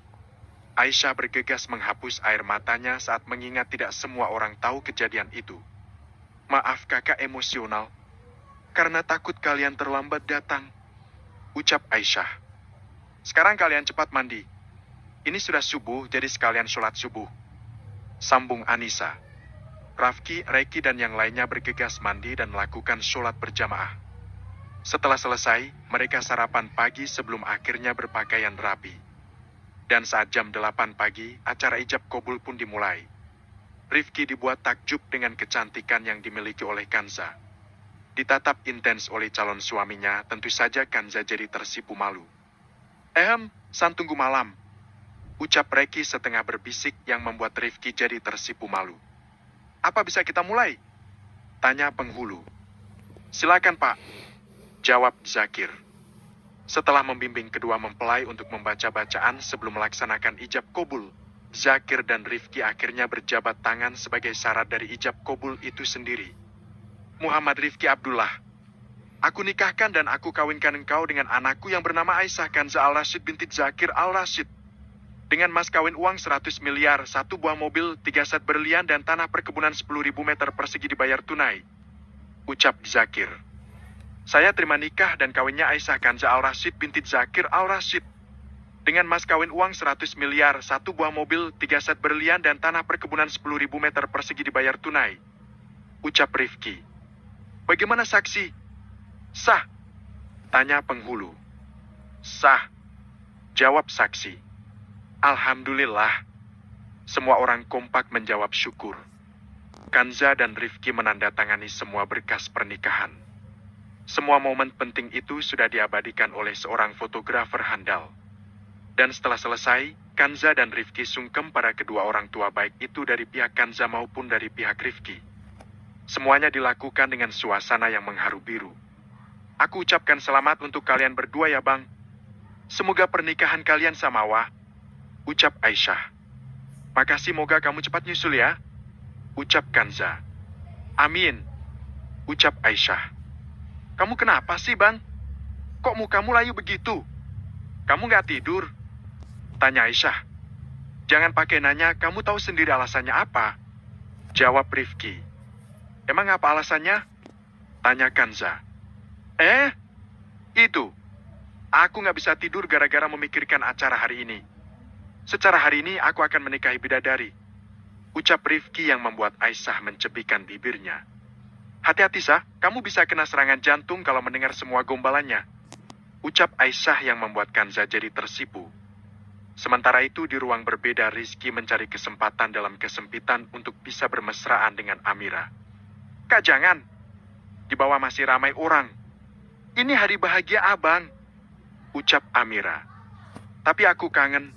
Aisyah bergegas menghapus air matanya saat mengingat tidak semua orang tahu kejadian itu. Maaf kakak emosional. Karena takut kalian terlambat datang. Ucap Aisyah. Sekarang kalian cepat mandi. Ini sudah subuh, jadi sekalian sholat subuh. Sambung Anissa. Rafki, Reki, dan yang lainnya bergegas mandi dan melakukan sholat berjamaah. Setelah selesai, mereka sarapan pagi sebelum akhirnya berpakaian rapi. Dan saat jam 8 pagi, acara ijab kabul pun dimulai. Rifki dibuat takjub dengan kecantikan yang dimiliki oleh Kanza. Ditatap intens oleh calon suaminya, tentu saja Kanza jadi tersipu malu. San tunggu malam. Ucap Reki setengah berbisik yang membuat Rifki jadi tersipu malu. Apa bisa kita mulai? Tanya penghulu. Silakan Pak. Jawab Zakir. Setelah membimbing kedua mempelai untuk membaca bacaan sebelum melaksanakan ijab kabul, Zakir dan Rifki akhirnya berjabat tangan sebagai syarat dari ijab kabul itu sendiri. Muhammad Rifki Abdullah. Aku nikahkan dan aku kawinkan engkau dengan anakku yang bernama Aisyah Kanza Al-Rashid binti Zakir Al-Rashid. Dengan mas kawin uang 100 miliar, 1 buah mobil, 3 set berlian, dan tanah perkebunan 10.000 meter persegi dibayar tunai. Ucap Zakir. Saya terima nikah dan kawinnya Aisyah Kanza Al-Rashid binti Zakir Al-Rashid. Dengan mas kawin uang 100 miliar, 1 buah mobil, 3 set berlian, dan tanah perkebunan 10.000 meter persegi dibayar tunai. Ucap Rifki. Bagaimana saksi? Sah. Tanya penghulu. Sah. Jawab saksi. Alhamdulillah. Semua orang kompak menjawab syukur. Kanza dan Rifki menandatangani semua berkas pernikahan. Semua momen penting itu sudah diabadikan oleh seorang fotografer handal. Dan setelah selesai, Kanza dan Rifki sungkem pada kedua orang tua baik itu dari pihak Kanza maupun dari pihak Rifki. Semuanya dilakukan dengan suasana yang mengharu biru. Aku ucapkan selamat untuk kalian berdua ya bang. Semoga pernikahan kalian samawa. Ucap Aisyah. Makasih, moga kamu cepat nyusul ya. Ucap Kanza. Amin. Ucap Aisyah. Kamu kenapa sih bang? Kok mukamu layu begitu? Kamu nggak tidur? Tanya Aisyah. Jangan pakai nanya, kamu tahu sendiri alasannya apa? Jawab Rifki. Emang apa alasannya? Tanya Kanza. Itu. Aku nggak bisa tidur gara-gara memikirkan acara hari ini. Secara hari ini aku akan menikahi bidadari. Ucap Rifki yang membuat Aisyah mencebikkan bibirnya. Hati-hati Sah, kamu bisa kena serangan jantung kalau mendengar semua gombalannya. Ucap Aisyah yang membuat Kanza jadi tersipu. Sementara itu di ruang berbeda Rizky mencari kesempatan dalam kesempitan untuk bisa bermesraan dengan Amira. Kak jangan, di bawah masih ramai orang. Ini hari bahagia abang. Ucap Amira. Tapi aku kangen.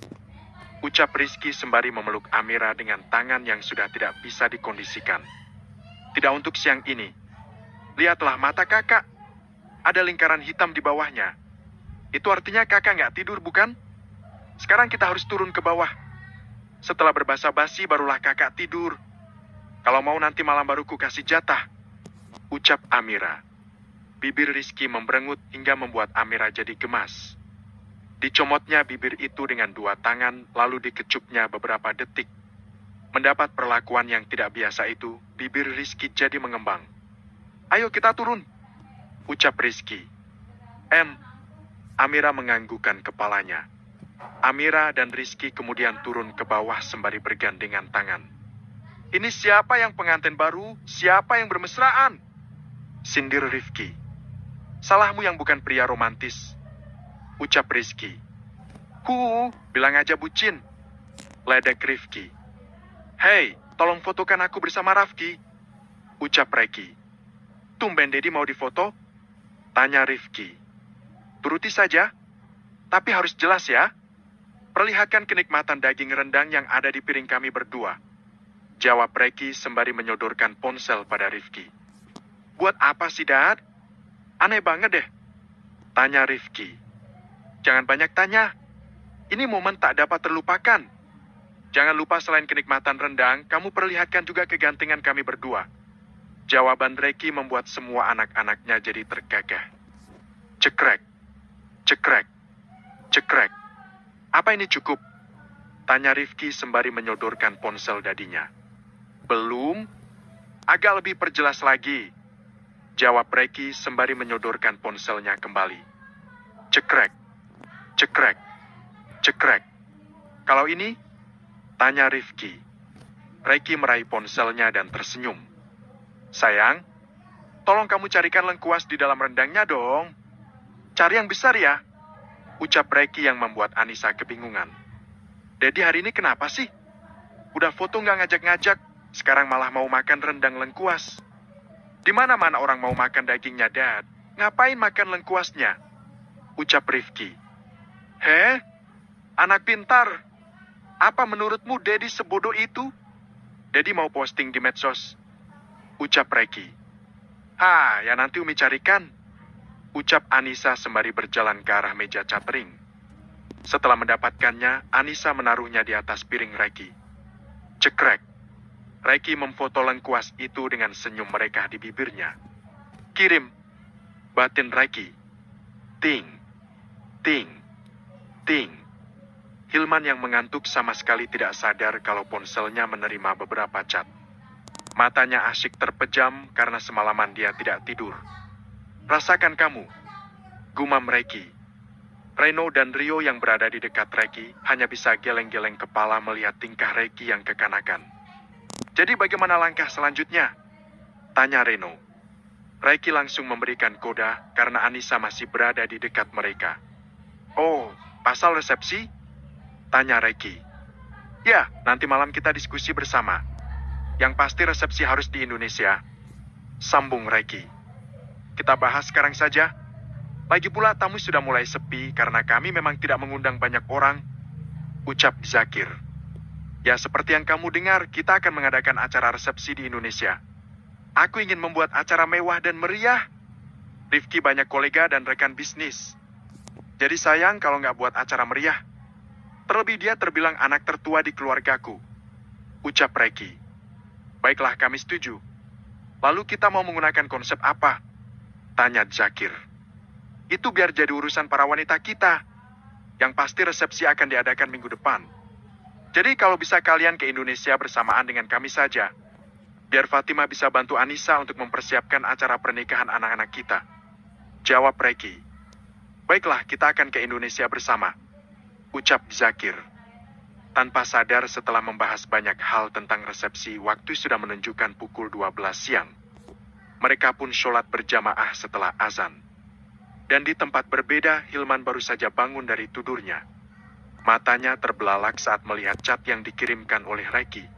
Ucap Rizky sembari memeluk Amira dengan tangan yang sudah tidak bisa dikondisikan. Tidak untuk siang ini. Lihatlah mata kakak. Ada lingkaran hitam di bawahnya. Itu artinya kakak nggak tidur, bukan? Sekarang kita harus turun ke bawah. Setelah berbasa-basi barulah kakak tidur. Kalau mau nanti malam baru ku kasih jatah. Ucap Amira. Bibir Rizky memberengut hingga membuat Amira jadi gemas. Dicomotnya bibir itu dengan 2 tangan lalu dikecupnya beberapa detik. Mendapat perlakuan yang tidak biasa itu, bibir Rizky jadi mengembang. Ayo kita turun. Ucap Rizky. Amira menganggukkan kepalanya. Amira dan Rizky kemudian turun ke bawah sembari bergandengan tangan. Ini siapa yang pengantin baru? Siapa yang bermesraan? Sindir Rifki. Salahmu yang bukan pria romantis. Ucap Rizky. Bilang aja bucin. Ledek Rifki. Hei, tolong fotokan aku bersama Rafki. Ucap Reki. Tumben Dedi mau difoto? Tanya Rifki. Turuti saja, tapi harus jelas ya. Perlihatkan kenikmatan daging rendang yang ada di piring kami berdua. Jawab Reki sembari menyodorkan ponsel pada Rifki. Buat apa sih, Dad? Aneh banget deh. Tanya Rifki. Jangan banyak tanya. Ini momen tak dapat terlupakan. Jangan lupa selain kenikmatan rendang, kamu perlihatkan juga kegantengan kami berdua. Jawaban Reki membuat semua anak-anaknya jadi tergagah. Cekrek. Cekrek. Cekrek. Apa ini cukup? Tanya Rifki sembari menyodorkan ponsel dadinya. Belum? Agak lebih perjelas lagi. Jawab Reki sembari menyodorkan ponselnya kembali. Cekrek. Cekrek. Cekrek. Kalau ini? Tanya Rifki. Reki meraih ponselnya dan tersenyum. Sayang, tolong kamu carikan lengkuas di dalam rendangnya dong. Cari yang besar ya. Ucap Reki yang membuat Anissa kebingungan. Dedi hari ini kenapa sih? Udah foto nggak ngajak-ngajak, sekarang malah mau makan rendang lengkuas. Di mana-mana orang mau makan dagingnya, Dad. Ngapain makan lengkuasnya? Ucap Rifki. Anak pintar. Apa menurutmu Dedi sebodoh itu? Dedi mau posting di medsos. Ucap Reki. Ya nanti Umi carikan. Ucap Anissa sembari berjalan ke arah meja catering. Setelah mendapatkannya, Anissa menaruhnya di atas piring Reki. Cekrek. Reki memfoto lengkuas itu dengan senyum mereka di bibirnya. Kirim. Batin Reki. Ting. Ting. Ting. Hilman yang mengantuk sama sekali tidak sadar kalau ponselnya menerima beberapa cat. Matanya asyik terpejam karena semalaman dia tidak tidur. Rasakan kamu. Gumam Reki. Reno dan Rio yang berada di dekat Reki hanya bisa geleng-geleng kepala melihat tingkah Reki yang kekanakan. Jadi bagaimana langkah selanjutnya? Tanya Reno. Reki langsung memberikan koda karena Anissa masih berada di dekat mereka. Oh, pasal resepsi? Tanya Reki. Ya, nanti malam kita diskusi bersama. Yang pasti resepsi harus di Indonesia. Sambung Reki. Kita bahas sekarang saja. Lagi pula tamu sudah mulai sepi karena kami memang tidak mengundang banyak orang. Ucap Zakir. Ya seperti yang kamu dengar, kita akan mengadakan acara resepsi di Indonesia. Aku ingin membuat acara mewah dan meriah. Rifki banyak kolega dan rekan bisnis. Jadi sayang kalau nggak buat acara meriah. Terlebih dia terbilang anak tertua di keluargaku. Ucap Reki. Baiklah, kami setuju. Lalu kita mau menggunakan konsep apa? Tanya Zakir. Itu biar jadi urusan para wanita kita. Yang pasti resepsi akan diadakan minggu depan. Jadi kalau bisa kalian ke Indonesia bersamaan dengan kami saja. Biar Fatima bisa bantu Anissa untuk mempersiapkan acara pernikahan anak-anak kita. Jawab Reki. Baiklah, kita akan ke Indonesia bersama. Ucap Zakir. Tanpa sadar setelah membahas banyak hal tentang resepsi, waktu sudah menunjukkan pukul 12 siang. Mereka pun sholat berjamaah setelah azan. Dan di tempat berbeda, Hilman baru saja bangun dari tidurnya. Matanya terbelalak saat melihat cat yang dikirimkan oleh Reki.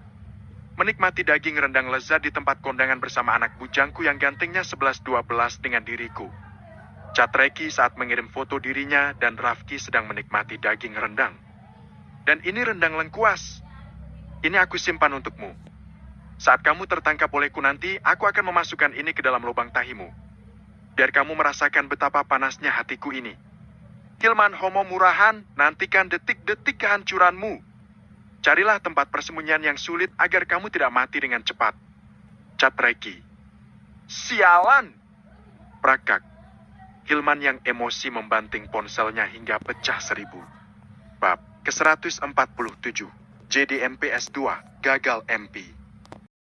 Menikmati daging rendang lezat di tempat kondangan bersama anak bujangku yang gantengnya 11-12 dengan diriku. Cat Reki saat mengirim foto dirinya dan Rafki sedang menikmati daging rendang. Dan ini rendang lengkuas. Ini aku simpan untukmu. Saat kamu tertangkap olehku nanti, aku akan memasukkan ini ke dalam lubang tahimu. Biar kamu merasakan betapa panasnya hatiku ini. Hilman homo murahan, nantikan detik-detik kehancuranmu. Carilah tempat persembunyian yang sulit agar kamu tidak mati dengan cepat. Cat Reki. Sialan! Prakak. Hilman yang emosi membanting ponselnya hingga pecah 1000. Bab ke-147. JDMPS 2, gagal MP.